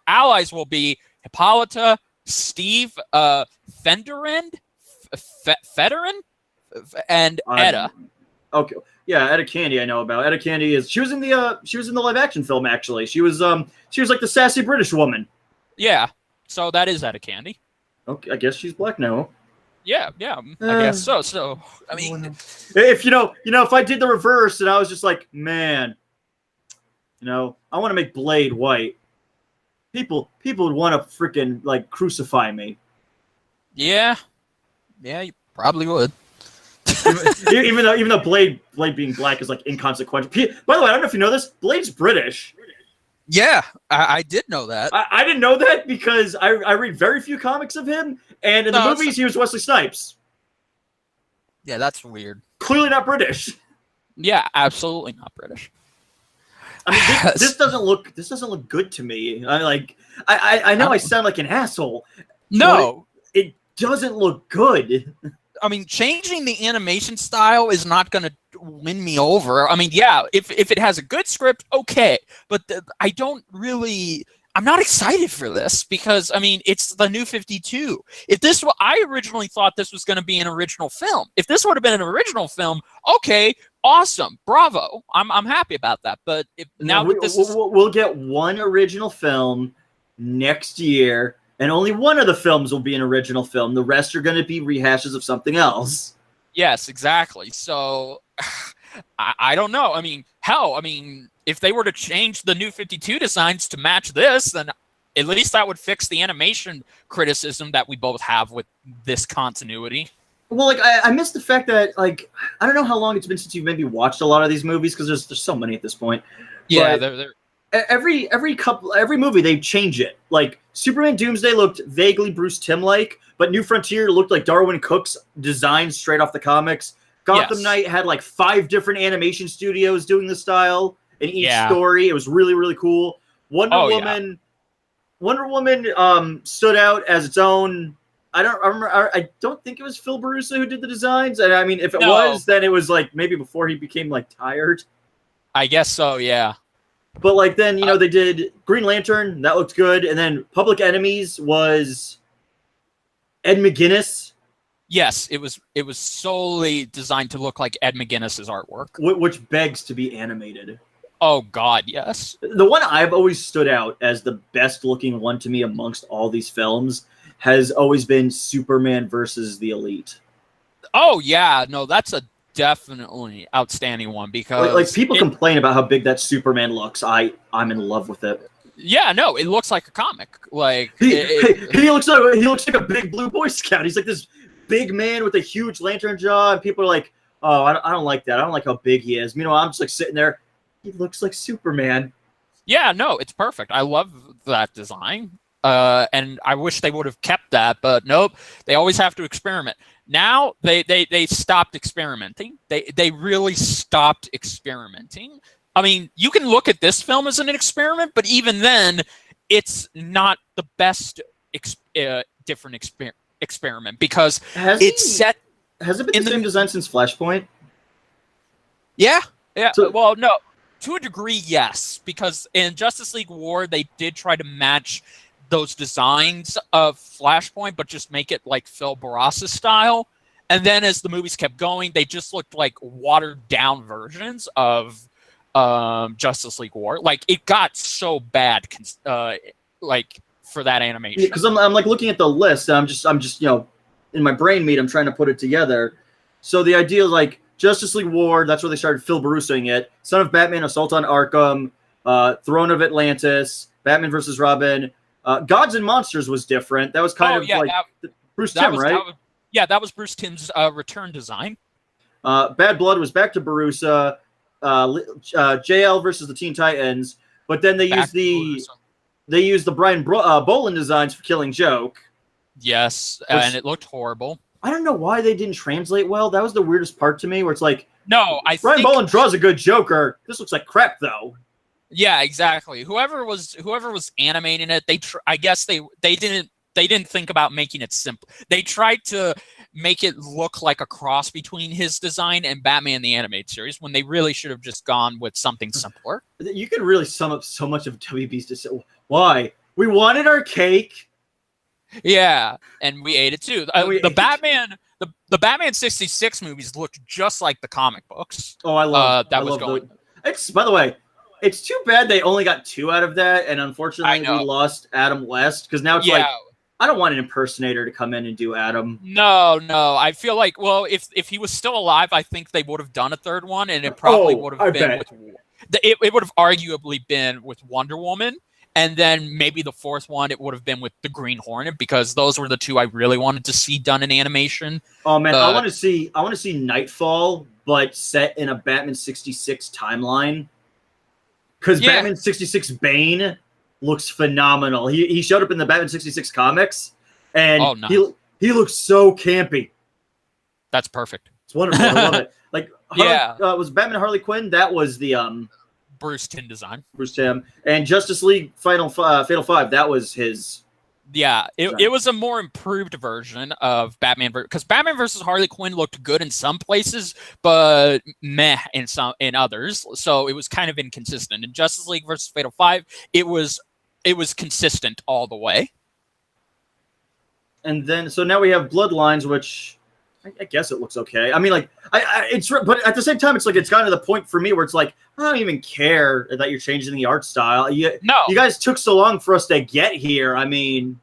allies will be Hippolyta, Steve, Fenderin, and Etta. Okay, yeah, Etta Candy I know about. Etta Candy she was in the live action film actually. She was like the sassy British woman. Yeah, so that is Etta Candy. Okay, I guess she's black now. Yeah, I guess so. So I mean, if I did the reverse and I was just like, man, I want to make Blade white. People would want to freaking like crucify me. Yeah, you probably would. even though Blade being black is like inconsequential. By the way, I don't know if you know this. Blade's British. Yeah, I did know that. I didn't know that because I read very few comics of him, and in the movies he was Wesley Snipes. Yeah, that's weird. Clearly not British. Yeah, absolutely not British. I mean, this doesn't look good to me. I know I sound like an asshole. No, it doesn't look good. I mean, changing the animation style is not going to win me over. I mean, yeah, if it has a good script, okay. But I'm not excited for this because, I mean, it's the New 52. I originally thought this was going to be an original film. If this would have been an original film, okay, awesome, bravo. I'm happy about that. But we'll get one original film next year. And only one of the films will be an original film. The rest are going to be rehashes of something else. Yes, exactly. So, I don't know. I mean, if they were to change the New 52 designs to match this, then at least that would fix the animation criticism that we both have with this continuity. Well, I missed the fact that, I don't know how long it's been since you've maybe watched a lot of these movies, because there's so many at this point. Yeah, they're every movie they change it. Like Superman Doomsday looked vaguely Bruce Timm-like, but New Frontier looked like Darwin Cook's design straight off the comics. Gotham Knight had 5 different animation studios doing the style in each story. It was really, really cool. Wonder Woman stood out as its own. I don't think it was Phil Barusa who did the designs. And I mean, if it was, then it was maybe before he became tired. I guess so, yeah. But then they did Green Lantern, that looked good, and then Public Enemies was Ed McGuinness. Yes, it was solely designed to look like Ed McGuinness's artwork, which begs to be animated. Oh God, yes. The one I've always stood out as the best looking one to me amongst all these films has always been Superman versus the Elite. Oh yeah, no, that's a definitely outstanding one because people complain about how big that Superman looks. I'm in love with it. Yeah, no, it looks like a comic. He looks like a big blue Boy Scout. He's like this big man with a huge lantern jaw, and people are like, "Oh, I don't like that. I don't like how big he is." Meanwhile, I'm just sitting there. He looks like Superman. Yeah, no, it's perfect. I love that design. And I wish they would have kept that, but nope. They always have to experiment. Now they stopped experimenting. They really stopped experimenting. I mean, you can look at this film as an experiment, but even then, it's not the best different experiment because Has it been the same design since Flashpoint? Yeah. So, well, no. To a degree, yes, because in Justice League War, they did try to match those designs of Flashpoint, but just make it like Phil Barrasa's style. And then as the movies kept going, they just looked like watered-down versions of Justice League War. It got so bad, for that animation. Because I'm looking at the list, and I'm just in my brain meat, I'm trying to put it together. So the idea is Justice League War, that's where they started Phil Bruceing it. Son of Batman, Assault on Arkham, Throne of Atlantis, Batman versus Robin. Gods and Monsters was different. That was kind of like Bruce Timm, right? That was Bruce Timm's return design. Bad Blood was back to Barusa. JL versus the Teen Titans, but then they used the Brian Bolin designs for Killing Joke. Yes, and it looked horrible. I don't know why they didn't translate well. That was the weirdest part to me, where it's like, no, Brian Bolin draws a good Joker. This looks like crap, though. Yeah, exactly. Whoever was animating it, I guess they didn't think about making it simple. They tried to make it look like a cross between his design and Batman the Animated Series, when they really should have just gone with something simpler. You could really sum up so much of WB's decision. Why? We wanted our cake. Yeah, and we ate it too. The Batman 66 movies looked just like the comic books. Oh, I love It's, by the way, it's too bad they only got 2 out of that, and unfortunately we lost Adam West, because now it's like, I don't want an impersonator to come in and do Adam. No. I feel like, well, if he was still alive, I think they would have done a third one, and it probably would have been it would have arguably been with Wonder Woman. And then maybe the fourth one, it would have been with the Green Hornet, because those were the 2 I really wanted to see done in animation. Oh man, I want to see Nightfall, but set in a Batman 66 timeline. Because Batman 66 Bane looks phenomenal. He showed up in the Batman 66 comics, and he looks so campy. That's perfect. It's wonderful. I love it. Like, was Batman Harley Quinn? That was the Bruce Timm design. Bruce Timm. And Justice League Fatal 5, that was his. Yeah, it was a more improved version of Batman, because Batman versus Harley Quinn looked good in some places, but meh in others. So it was kind of inconsistent. In Justice League versus Fatal 5, it was consistent all the way. And then, so now we have Bloodlines, which I guess it looks okay. I mean, like, but at the same time, it's like, it's gotten to the point for me where it's like, I don't even care that you're changing the art style. You guys took so long for us to get here. I mean,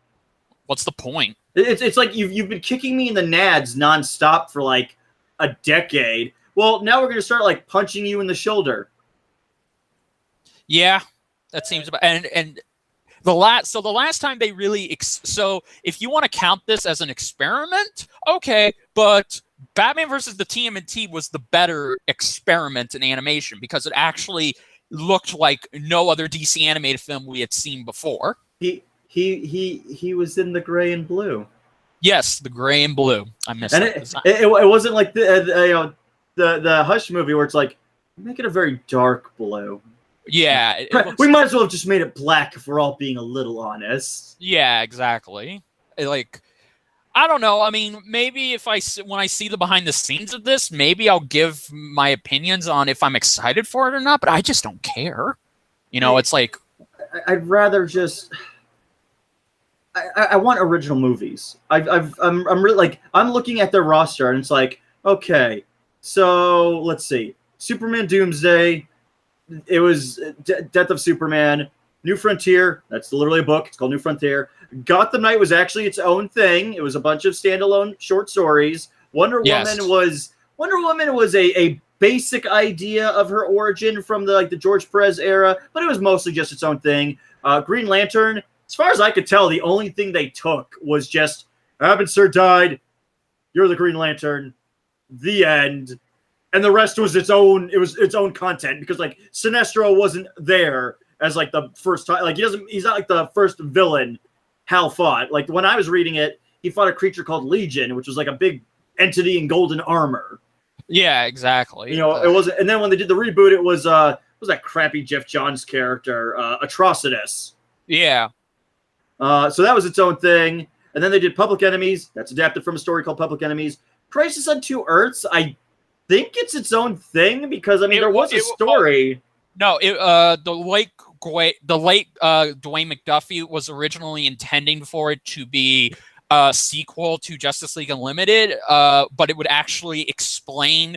what's the point? It's like you've been kicking me in the nads nonstop for like a decade. Well, now we're gonna start like punching you in the shoulder. Yeah, that seems about and. The last time they really so if you want to count this as an experiment, okay, but Batman versus the TMNT was the better experiment in animation, because it actually looked like no other DC animated film we had seen before. He was in the gray and blue. Yes, the gray and blue. I missed that. It wasn't like the Hush movie where it's like, make it a very dark blue. Yeah. We might as well have just made it black if we're all being a little honest. Yeah, exactly. Like, I don't know. I mean, maybe when I see the behind the scenes of this, maybe I'll give my opinions on if I'm excited for it or not, but I just don't care. It's like, I'd rather just, I want original movies. I'm really like, I'm looking at their roster and it's like, okay, so let's see. Superman Doomsday. It was Death of Superman, New Frontier. That's literally a book. It's called New Frontier. Gotham Knight was actually its own thing. It was a bunch of standalone short stories. Wonder Woman was a basic idea of her origin from the George Perez era, but it was mostly just its own thing. Green Lantern, as far as I could tell, the only thing they took was just Abin died. You're the Green Lantern. The end. And the rest was its own content, because Sinestro wasn't there as the first time. He's not the first villain Hal fought. When I was reading it, he fought a creature called Legion, which was a big entity in golden armor. Yeah, exactly. It wasn't. And then when they did the reboot, it was that crappy Jeff Johns character, Atrocitus. Yeah. So that was its own thing. And then they did Public Enemies. That's adapted from a story called Public Enemies. Crisis on Two Earths. I think it's its own thing, because there was a story. The late Dwayne McDuffie was originally intending for it to be a sequel to Justice League Unlimited, but it would actually explain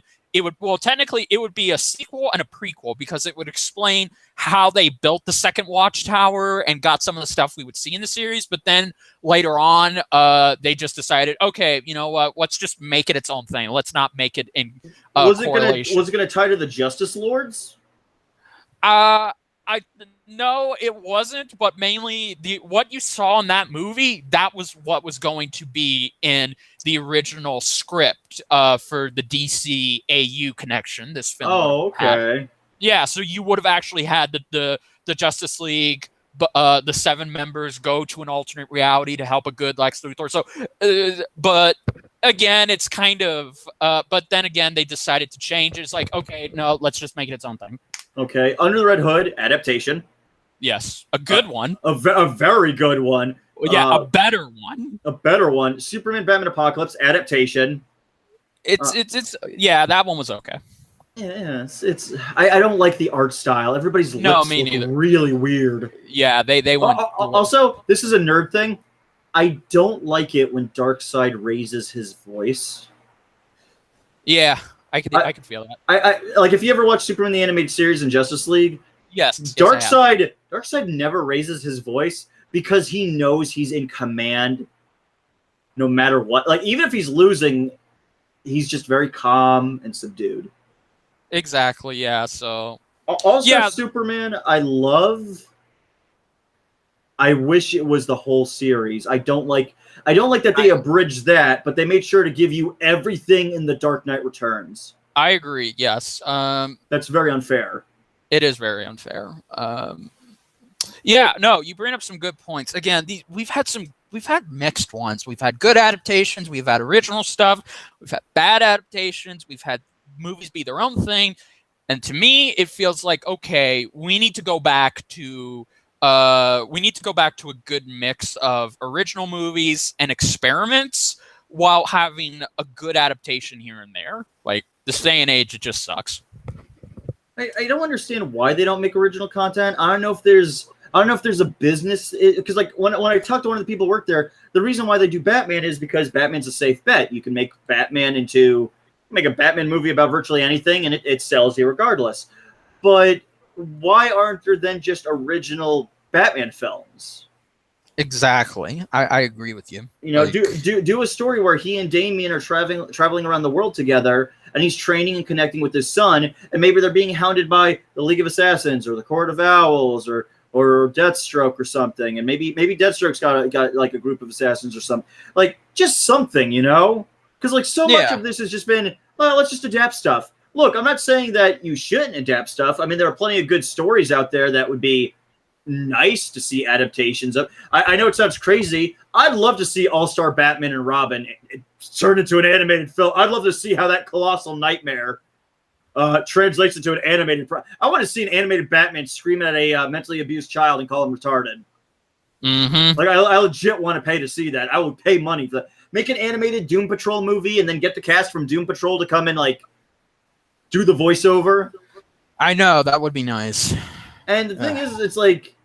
technically it would be a sequel and a prequel because it would explain how they built the second watchtower and got some of the stuff we would see in the series. But then later on, they just decided, okay, you know what? Let's just make it its own thing. Let's not make it in correlation. Was it going to tie to the Justice Lords? No, it wasn't, but mainly what you saw in that movie, that was what was going to be in the original script for the DC AU connection. This film. Oh, okay. Yeah, so you would have actually had the Justice League, the 7 members go to an alternate reality to help a good Lex Luthor. So, but again, it's kind of. But then again, they decided to change. It's like, okay, no, let's just make it its own thing. Okay, Under the Red Hood adaptation. Yes, a good one. A very good one. Yeah, a better one. A better one. Superman, Batman, Apocalypse adaptation. It's yeah, that one was okay. Yeah, I don't like the art style. Everybody's lips look really weird. Yeah, they want. Also, this is a nerd thing. I don't like it when Darkseid raises his voice. Yeah, I can feel that. I like if you ever watch Superman the Animated Series and Justice League. Yes, Darkseid never raises his voice because he knows he's in command no matter what. Like, even if he's losing, he's just very calm and subdued. Exactly, yeah, so... Also, yeah. Superman, I love... I wish it was the whole series. I don't like that they abridged that, but they made sure to give you everything in The Dark Knight Returns. I agree, yes. That's very unfair. It is very unfair. Yeah, no, you bring up some good points. Again, we've had mixed ones. We've had good adaptations. We've had original stuff. We've had bad adaptations. We've had movies be their own thing. And to me, it feels like, okay, we need to go back to a good mix of original movies and experiments while having a good adaptation here and there. Like, this day and age, it just sucks. I don't understand why they don't make original content. I don't know if there's a business, because like when I talked to one of the people who work there, the reason why they do Batman is because Batman's a safe bet. You can make a Batman movie about virtually anything, and it sells you regardless. But why aren't there then just original Batman films? Exactly, I agree with you. You know, do a story where he and Damian are traveling around the world together, and he's training and connecting with his son, and maybe they're being hounded by the League of Assassins or the Court of Owls or Deathstroke or something, and maybe Deathstroke's got like a group of assassins or something. Like, just something, you know? Because like so much of this has just been, well, let's just adapt stuff. Look, I'm not saying that you shouldn't adapt stuff. I mean, there are plenty of good stories out there that would be nice to see adaptations of. I know it sounds crazy. I'd love to see All-Star Batman and Robin turn into an animated film. I'd love to see how that colossal nightmare translates into an animated. I want to see an animated Batman scream at a mentally abused child and call him retarded. Mm-hmm. Like, I legit want to pay to see that. I would pay money for that. Make an animated Doom Patrol movie and then get the cast from Doom Patrol to come and like do the voiceover. I know, that would be nice. And the thing is, it's like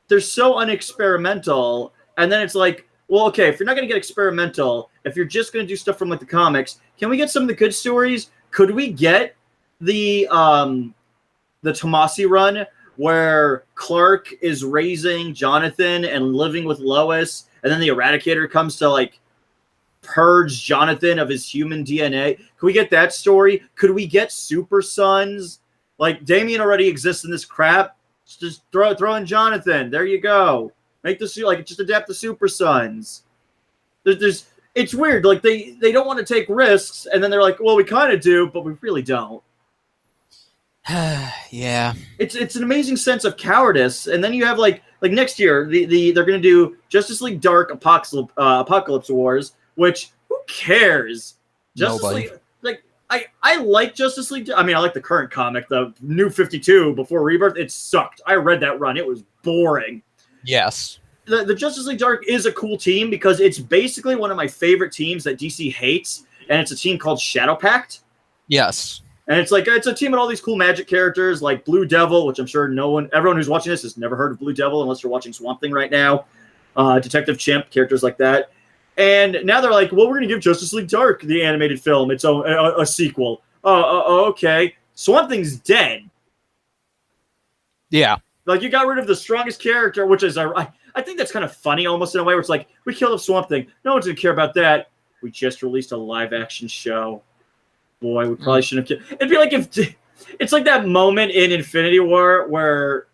they're so unexperimental, and then it's like, well, okay, if you're not going to get experimental, if you're just going to do stuff from like the comics, can we get some of the good stories? Could we get the Tomasi run where Clark is raising Jonathan and living with Lois, and then the Eradicator comes to like purge Jonathan of his human DNA? Can we get that story? Could we get Super Sons? Like, Damian already exists in this crap. Just throw in Jonathan. There you go. Make the like just adapt the Super Sons. It's weird. Like they don't want to take risks, and then they're like, well, we kind of do, but we really don't. Yeah. It's an amazing sense of cowardice, and then you have like next year they're gonna do Justice League Dark Apocalypse Wars, which who cares? Nobody. I like Justice League. I mean, I like the current comic, the New 52 before Rebirth. It sucked. I read that run. It was boring. Yes. The Justice League Dark is a cool team because it's basically one of my favorite teams that DC hates, and it's a team called Shadow Pact. Yes. And it's a team with all these cool magic characters like Blue Devil, which I'm sure everyone who's watching this has never heard of Blue Devil unless you're watching Swamp Thing right now. Detective Chimp, characters like that. And now they're like, well, we're going to give Justice League Dark, the animated film, its own a sequel. okay. Swamp Thing's dead. Yeah. Like, you got rid of the strongest character, which is, I think that's kind of funny almost in a way, where it's like, we killed off Swamp Thing. No one's going to care about that. We just released a live-action show. Boy, we probably shouldn't have killed. It'd be like if... It's like that moment in Infinity War where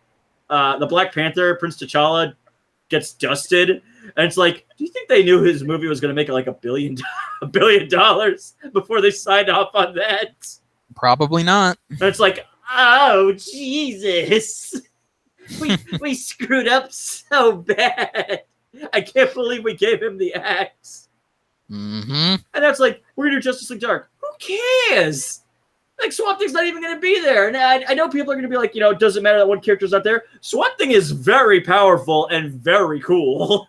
the Black Panther, Prince T'Challa, gets dusted. And it's like, do you think they knew his movie was going to make like $1 billion before they signed off on that? Probably not. And it's like, oh, Jesus. We screwed up so bad. I can't believe we gave him the axe. Mm-hmm. And that's like, we're going to do Justice League Dark. Who cares? Like, Swamp Thing's not even going to be there. And I know people are going to be like, it doesn't matter that one character's not there. Swamp Thing is very powerful and very cool.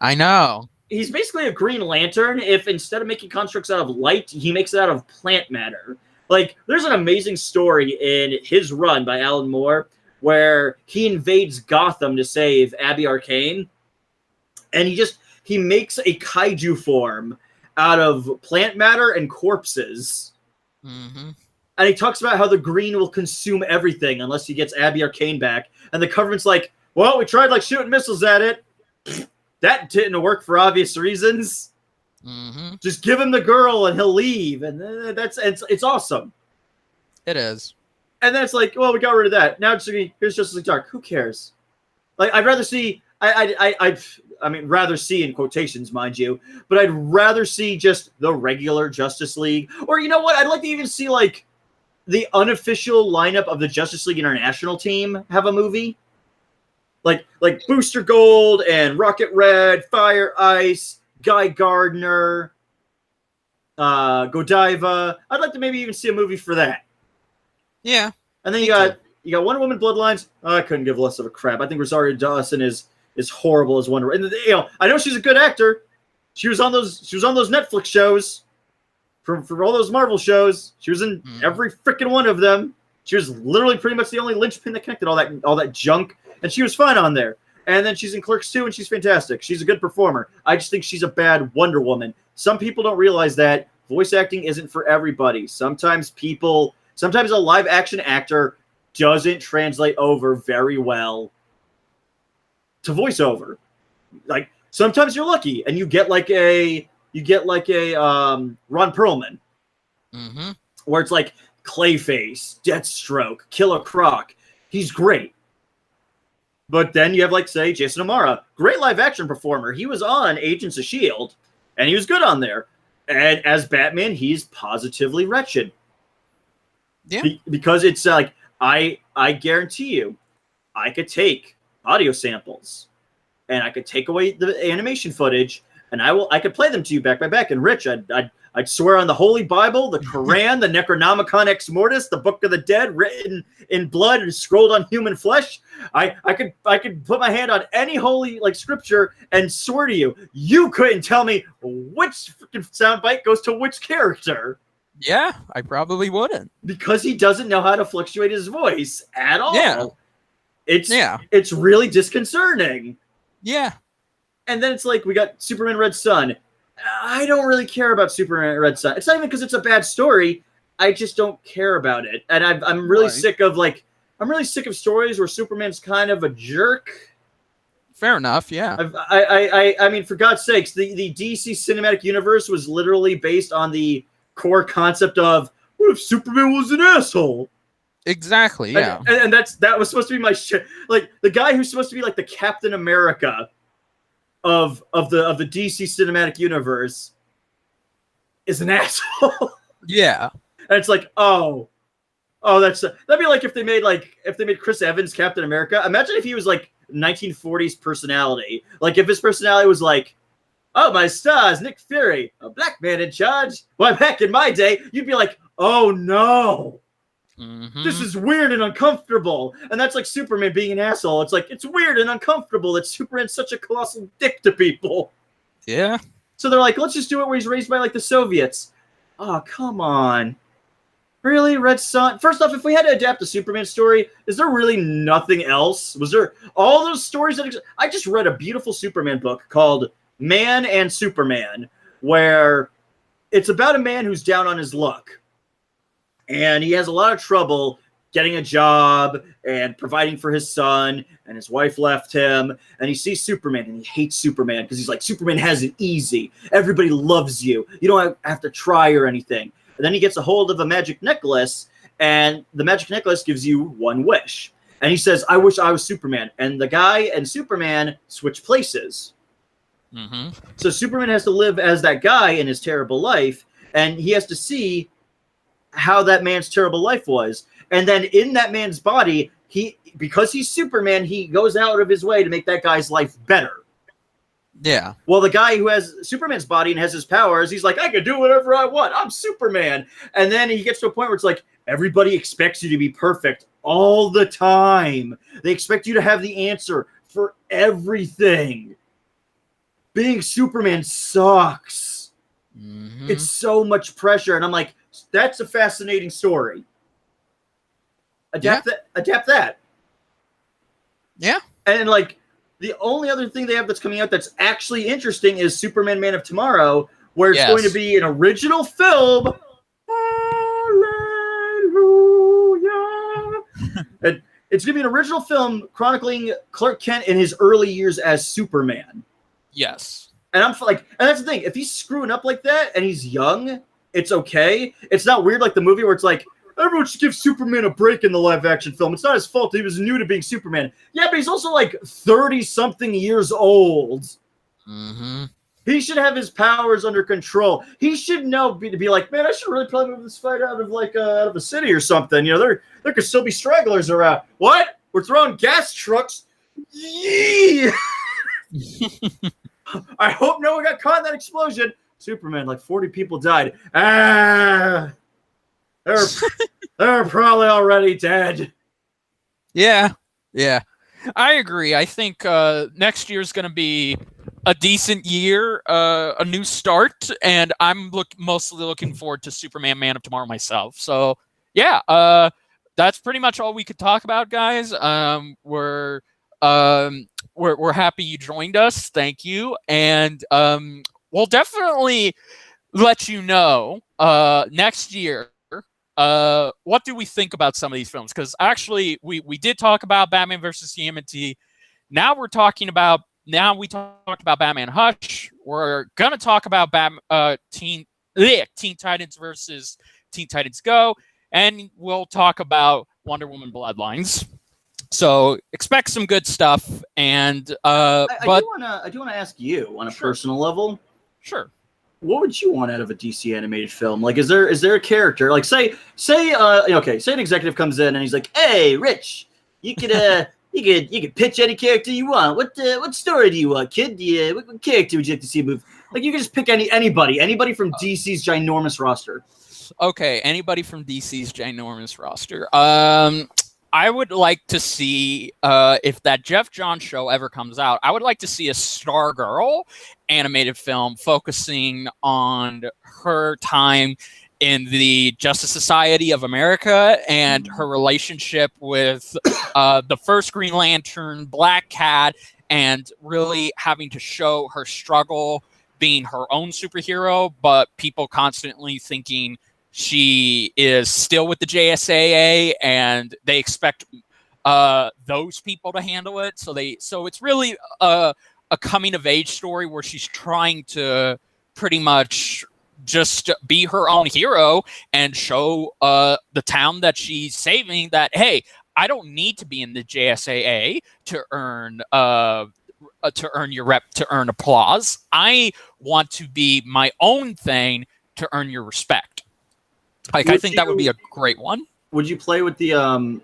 I know. He's basically a Green Lantern if instead of making constructs out of light, he makes it out of plant matter. Like, there's an amazing story in his run by Alan Moore where he invades Gotham to save Abby Arcane. And he makes a kaiju form out of plant matter and corpses. Mm-hmm. And he talks about how the green will consume everything unless he gets Abby Arcane back. And the government's like, well, we tried like shooting missiles at it. That didn't work for obvious reasons. Mm-hmm. Just give him the girl and he'll leave. And it's awesome. It is. And then it's like, well, we got rid of that. Now here's Justice League Dark. Who cares? Like, I'd rather see... I mean, rather see in quotations, mind you, but I'd rather see just the regular Justice League. Or, you know what? I'd like to even see, like, the unofficial lineup of the Justice League International team have a movie. Like Booster Gold and Rocket Red, Fire Ice, Guy Gardner, Godiva. I'd like to maybe even see a movie for that. Yeah. And then you got Wonder Woman Bloodlines. Oh, I couldn't give less of a crap. I think Rosario Dawson is horrible as Wonder Woman. And, I know she's a good actor. She was on those Netflix shows from all those Marvel shows. She was in every freaking one of them. She was literally pretty much the only linchpin that connected all that junk, and she was fine on there. And then she's in Clerks 2, and she's fantastic. She's a good performer. I just think she's a bad Wonder Woman. Some people don't realize that voice acting isn't for everybody. Sometimes a live action actor doesn't translate over very well to voiceover. Like, sometimes you're lucky and you get like a Ron Perlman, where it's like Clayface, Deathstroke, Killer Croc. He's great. But then you have, like, say, Jason O'Mara, great live action performer. He was on Agents of S.H.I.E.L.D. and he was good on there. And as Batman, he's positively wretched. Yeah. Because it's like, I guarantee you, I could take audio samples and I could take away the animation footage and I could play them to you back by back. And Rich, I'd swear on the Holy Bible, the Quran, the Necronomicon Ex Mortis, the Book of the Dead, written in blood and scrolled on human flesh. I could put my hand on any holy scripture and swear to you, you couldn't tell me which freaking soundbite goes to which character. Yeah, I probably wouldn't. Because he doesn't know how to fluctuate his voice at all. Yeah. It's really disconcerting. Yeah. And then it's like, we got Superman Red Sun. I don't really care about Superman Red Sun. It's not even because it's a bad story. I just don't care about it. And I'm really sick of stories where Superman's kind of a jerk. Fair enough, yeah. I mean, for God's sakes, the DC cinematic universe was literally based on the core concept of, what if Superman was an asshole? Exactly, yeah. And that was supposed to be my shit. Like, the guy who's supposed to be like the Captain America of the DC cinematic universe is an asshole. Yeah. And it's like, that'd be like if they made Chris Evans Captain America. Imagine if he was like 1940s personality. Like, if his personality was like, oh, my stars, Nick Fury, a black man in charge. Well, back in my day, you'd be like, oh no. This is weird and uncomfortable. And that's like Superman being an asshole. It's like, it's weird and uncomfortable that Superman's such a colossal dick to people. Yeah. So they're like, let's just do it where he's raised by like the Soviets. Oh, come on. Really, Red Sun? First off, if we had to adapt a Superman story, is there really nothing else? Was there all those stories that I just read a beautiful Superman book called Man and Superman, where it's about a man who's down on his luck. and he has a lot of trouble getting a job and providing for his son, and his wife left him, and he sees Superman, and he hates Superman because he's like, Superman has it easy. Everybody loves you. You don't have to try or anything. And then he gets a hold of a magic necklace, and the magic necklace gives you one wish. And he says, I wish I was Superman. And the guy and Superman switch places. Mm-hmm. So Superman has to live as that guy in his terrible life, and he has to see how that man's terrible life was. And then in that man's body, because he's Superman, he goes out of his way to make that guy's life better. Yeah. Well, the guy who has Superman's body and has his powers, he's like, I can do whatever I want. I'm Superman. And then he gets to a point where it's like, everybody expects you to be perfect all the time. They expect you to have the answer for everything. Being Superman sucks. Mm-hmm. It's so much pressure. And I'm like, that's a fascinating story. Adapt that. Yeah. And like, the only other thing they have that's coming out that's actually interesting is Superman Man of Tomorrow, where it's going to be an original film. Hallelujah. And it's going to be an original film chronicling Clark Kent in his early years as Superman. Yes. And I'm like, and that's the thing. If he's screwing up like that and he's young, it's okay. It's not weird like the movie where it's like, everyone should give Superman a break in the live-action film. It's not his fault. He was new to being Superman. Yeah, but he's also like 30-something years old. Mm-hmm. He should have his powers under control. He should know to be like, man, I should really probably move this fight out of like out of the city or something. You know, there could still be stragglers around. What? We're throwing gas trucks. Yee! I hope no one got caught in that explosion. Superman, like 40 people died. Ah. They're probably already dead. Yeah, I agree. I think next year's going to be a decent year, a new start, and I'm mostly looking forward to Superman Man of Tomorrow myself. So, yeah, that's pretty much all we could talk about, guys. We're happy you joined us. Thank you, and we'll definitely let you know next year. What do we think about some of these films? Because actually, we did talk about Batman versus TMNT. Now we talked about Batman Hush. We're gonna talk about Teen Titans versus Teen Titans Go, and we'll talk about Wonder Woman Bloodlines. So expect some good stuff. And I do want to ask you on a personal level. Sure. What would you want out of a DC animated film? Like, is there a character? Like, say an executive comes in and he's like, "Hey, Rich, you could you could pitch any character you want. What story do you want, kid? What character would you like to see move? Like, you can just pick anybody from DC's ginormous roster." Okay, anybody from DC's ginormous roster. I would like to see, if that Jeff Johns show ever comes out, I would like to see a Stargirl animated film focusing on her time in the Justice Society of America and her relationship with the first Green Lantern, Black Cat, and really having to show her struggle being her own superhero, but people constantly thinking she is still with the JSAA, and they expect those people to handle it. So it's really a coming of age story where she's trying to pretty much just be her own hero and show the town that she's saving that, hey, I don't need to be in the JSAA to earn your rep, to earn applause. I want to be my own thing to earn your respect. Like, I think that would be a great one. Would you play with the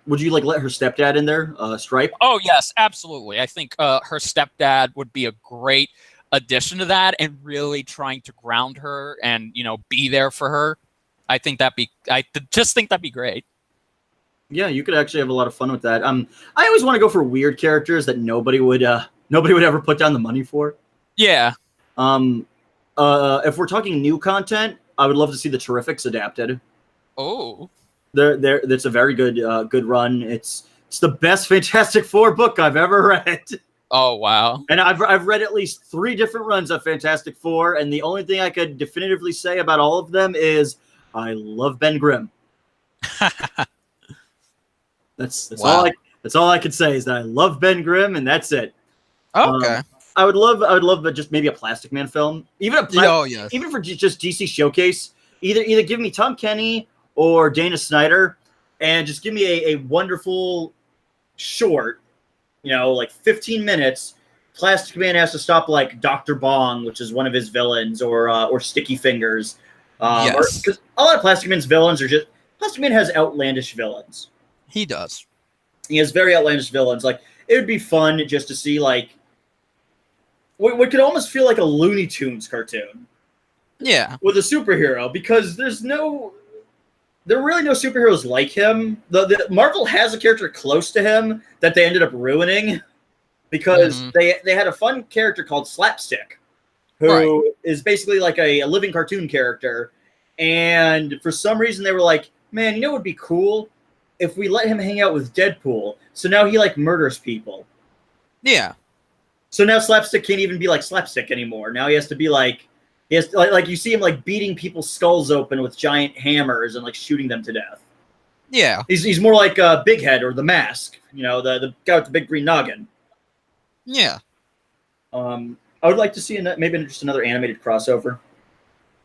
would you like let her stepdad in there, Stripe? Oh yes, absolutely. I think her stepdad would be a great addition to that, and really trying to ground her and, you know, be there for her. I just think that'd be great. Yeah, you could actually have a lot of fun with that. I always want to go for weird characters that nobody would ever put down the money for. Yeah. If we're talking new content, I would love to see the Terrifics adapted. Oh. That's a very good run. It's the best Fantastic Four book I've ever read. Oh wow! And I've read at least 3 different runs of Fantastic Four, and the only thing I could definitively say about all of them is I love Ben Grimm. That's Wow. that's all I can say is that I love Ben Grimm, and that's it. Okay. I would love just maybe a Plastic Man film, even Oh yes. even for just DC Showcase. Either give me Tom Kenny or Dana Snyder, and just give me a wonderful short, like 15 minutes. Plastic Man has to stop like Dr. Bong, which is one of his villains, or Sticky Fingers. Yes. Because a lot of Plastic Man's villains are just Plastic Man has outlandish villains. He does. He has very outlandish villains. Like it would be fun just to see like what could almost feel like a Looney Tunes cartoon. Yeah. With a superhero, because there are really no superheroes like him. The Marvel has a character close to him that they ended up ruining because they had a fun character called Slapstick, who is basically like a living cartoon character. And for some reason they were like, man, what would be cool if we let him hang out with Deadpool? So now he like murders people. Yeah. So now Slapstick can't even be like Slapstick anymore. Now he has to be like, like you see him like beating people's skulls open with giant hammers and like shooting them to death. Yeah. He's more like Big Head or the Mask, the guy with the big green noggin. Yeah. I would like to see maybe just another animated crossover.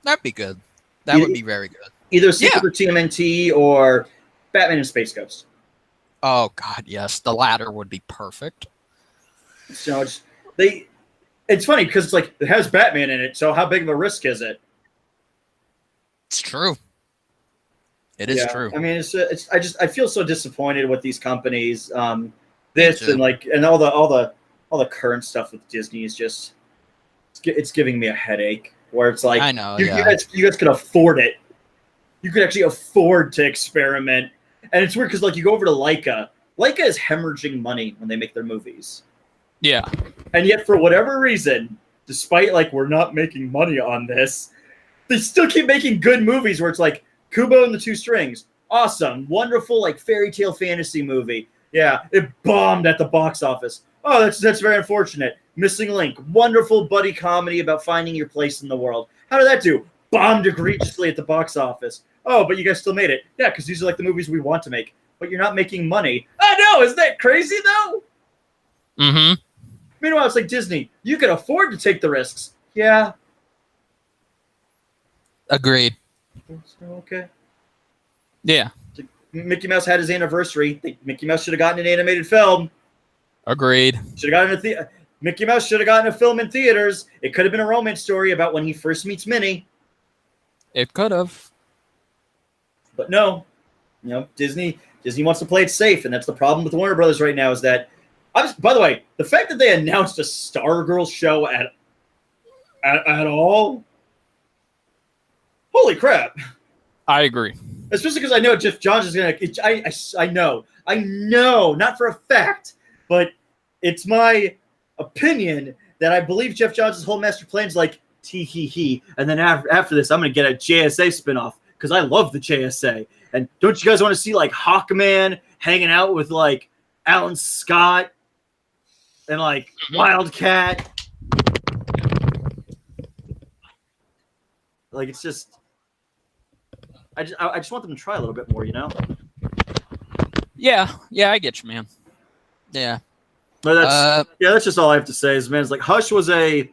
That'd be good. That would be very good. Either Secret of TMNT or Batman and Space Ghost. Oh God, yes. The latter would be perfect. So it's funny because it's like it has Batman in it, so how big of a risk is it? It's true. It is true. I mean, I feel so disappointed with these companies. This and all the current stuff with Disney is just it's giving me a headache. Where it's like, I know, you guys could afford it. You could actually afford to experiment, and it's weird because like you go over to Leica. Leica is hemorrhaging money when they make their movies. Yeah. And yet, for whatever reason, despite like we're not making money on this, they still keep making good movies where it's like Kubo and the Two Strings. Awesome. Wonderful, like fairy tale fantasy movie. Yeah, it bombed at the box office. Oh, that's very unfortunate. Missing Link. Wonderful buddy comedy about finding your place in the world. How did that do? Bombed egregiously at the box office. Oh, but you guys still made it. Yeah, because these are like the movies we want to make. But you're not making money. I know, isn't that crazy though? Mm-hmm. Meanwhile, it's like Disney. You can afford to take the risks. Yeah. Agreed. Okay. Yeah. Mickey Mouse had his anniversary. Mickey Mouse should have gotten an animated film. Agreed. Should have gotten Mickey Mouse should have gotten a film in theaters. It could have been a romance story about when he first meets Minnie. It could have. But no. Disney wants to play it safe, and that's the problem with Warner Brothers right now is that by the way, the fact that they announced a Stargirl show at all, holy crap! I agree. Especially because I know Jeff Johns is gonna. I know, not for a fact, but it's my opinion that I believe Jeff Johns' whole master plan is like tee hee hee, and then after this, I'm gonna get a JSA spinoff because I love the JSA. And don't you guys want to see like Hawkman hanging out with like Alan Scott? And like Wildcat, like it's just, I just want them to try a little bit more, Yeah, I get you, man. Yeah. But that's just all I have to say. Is man, it's like Hush was I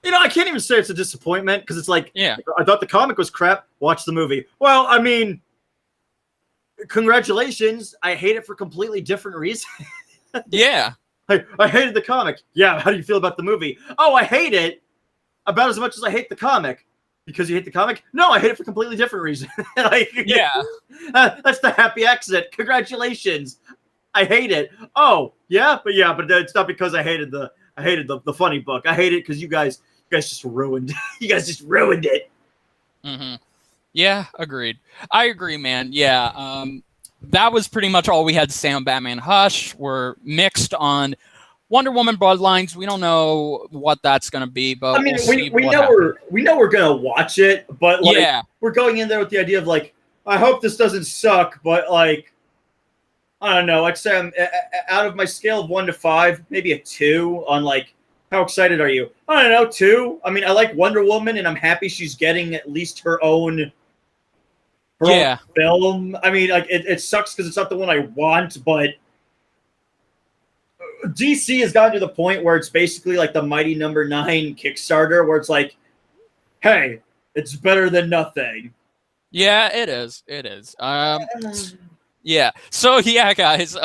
can't even say it's a disappointment because it's like, I thought the comic was crap. Watch the movie. Well, I mean, congratulations. I hate it for completely different reasons. Yeah. I hated the comic. Yeah, how do you feel about the movie? Oh, I hate it about as much as I hate the comic. Because you hate the comic? No, I hate it for completely different reasons. Yeah. That's the happy accident. Congratulations. I hate it. Oh, yeah, but it's not because I hated the funny book. I hate it because you guys just ruined it. You guys just ruined it. Mm-hmm. Yeah, agreed. I agree, man. Yeah. That was pretty much all we had to say on Batman Hush. We're mixed on Wonder Woman Bloodlines. We don't know what that's going to be, but I mean, we know we're going to watch it, but like we're going in there with the idea of like, I hope this doesn't suck, but like, I don't know. I'd say I'm out of my scale of 1 to 5, maybe a 2 on like, how excited are you? I don't know, 2. I mean, I like Wonder Woman and I'm happy she's getting at least her own Yeah. film. I mean, like it sucks because it's not the one I want, but DC has gotten to the point where it's basically like the Mighty Number 9 Kickstarter, where it's like, hey, it's better than nothing. Yeah, it is. It is. Yeah. So yeah, guys.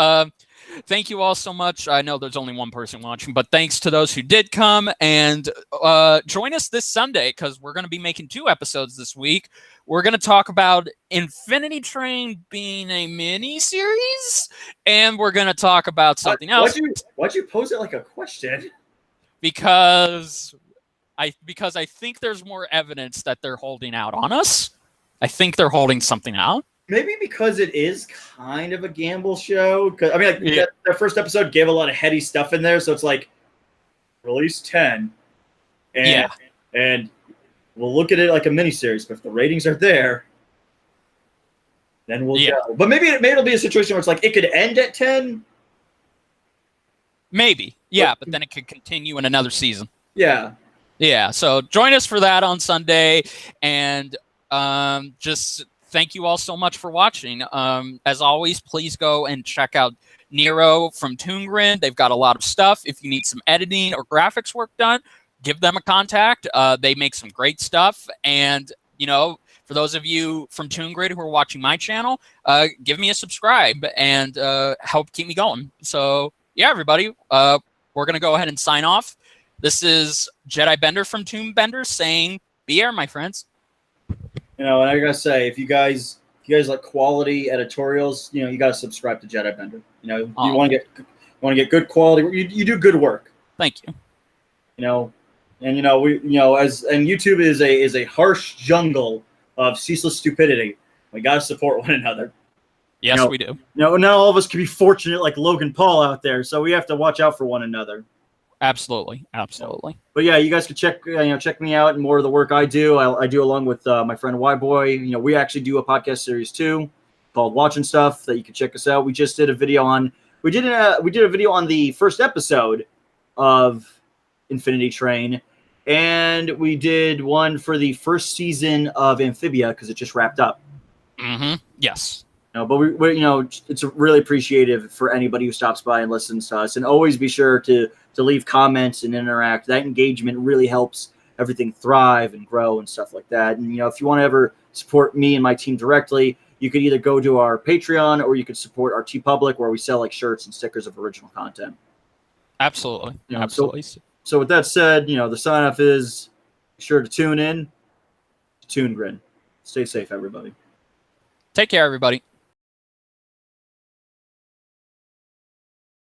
Thank you all so much. I know there's only one person watching, but thanks to those who did come, and join us this Sunday because we're going to be making 2 episodes this week. We're going to talk about Infinity Train being a mini series, and we're going to talk about something else. Why'd you pose it like a question? Because I think there's more evidence that they're holding out on us. I think they're holding something out. Maybe because it is kind of a gamble show. Cause I mean, like that first episode gave a lot of heady stuff in there, so it's like release 10, and we'll look at it like a miniseries. But if the ratings are there, then we'll go. But maybe it'll be a situation where it's like it could end at 10. Maybe, but then it could continue in another season. Yeah. So join us for that on Sunday, and just. Thank you all so much for watching. As always, please go and check out Nero from ToonGrin. They've got a lot of stuff. If you need some editing or graphics work done, give them a contact. They make some great stuff. And, for those of you from ToonGrin who are watching my channel, give me a subscribe and help keep me going. So, yeah, everybody, we're going to go ahead and sign off. This is Jedi Bender from ToonBender saying, be air, my friends. And I gotta say, if you guys like quality editorials, you gotta subscribe to Jedi Bender. You want to get good quality. You do good work. Thank you. And YouTube is a harsh jungle of ceaseless stupidity. We gotta support one another. Yes, we do. Not all of us can be fortunate like Logan Paul out there, so we have to watch out for one another. Absolutely. But yeah, you guys can check me out and more of the work I do. I do along with my friend Y Boy. We actually do a podcast series too called Watching Stuff that you can check us out. We just did a video on we did a video on the first episode of Infinity Train, and we did one for the first season of Amphibia because it just wrapped up. Yes. But we it's really appreciative for anybody who stops by and listens to us, and always be sure to leave comments and interact. That engagement really helps everything thrive and grow and stuff like that. And if you want to ever support me and my team directly, you could either go to our Patreon or you could support our TeePublic, where we sell like shirts and stickers of original content. Absolutely. Absolutely. So with that said, the sign off is be sure to tune in to ToonGrin. Stay safe, everybody. Take care, everybody.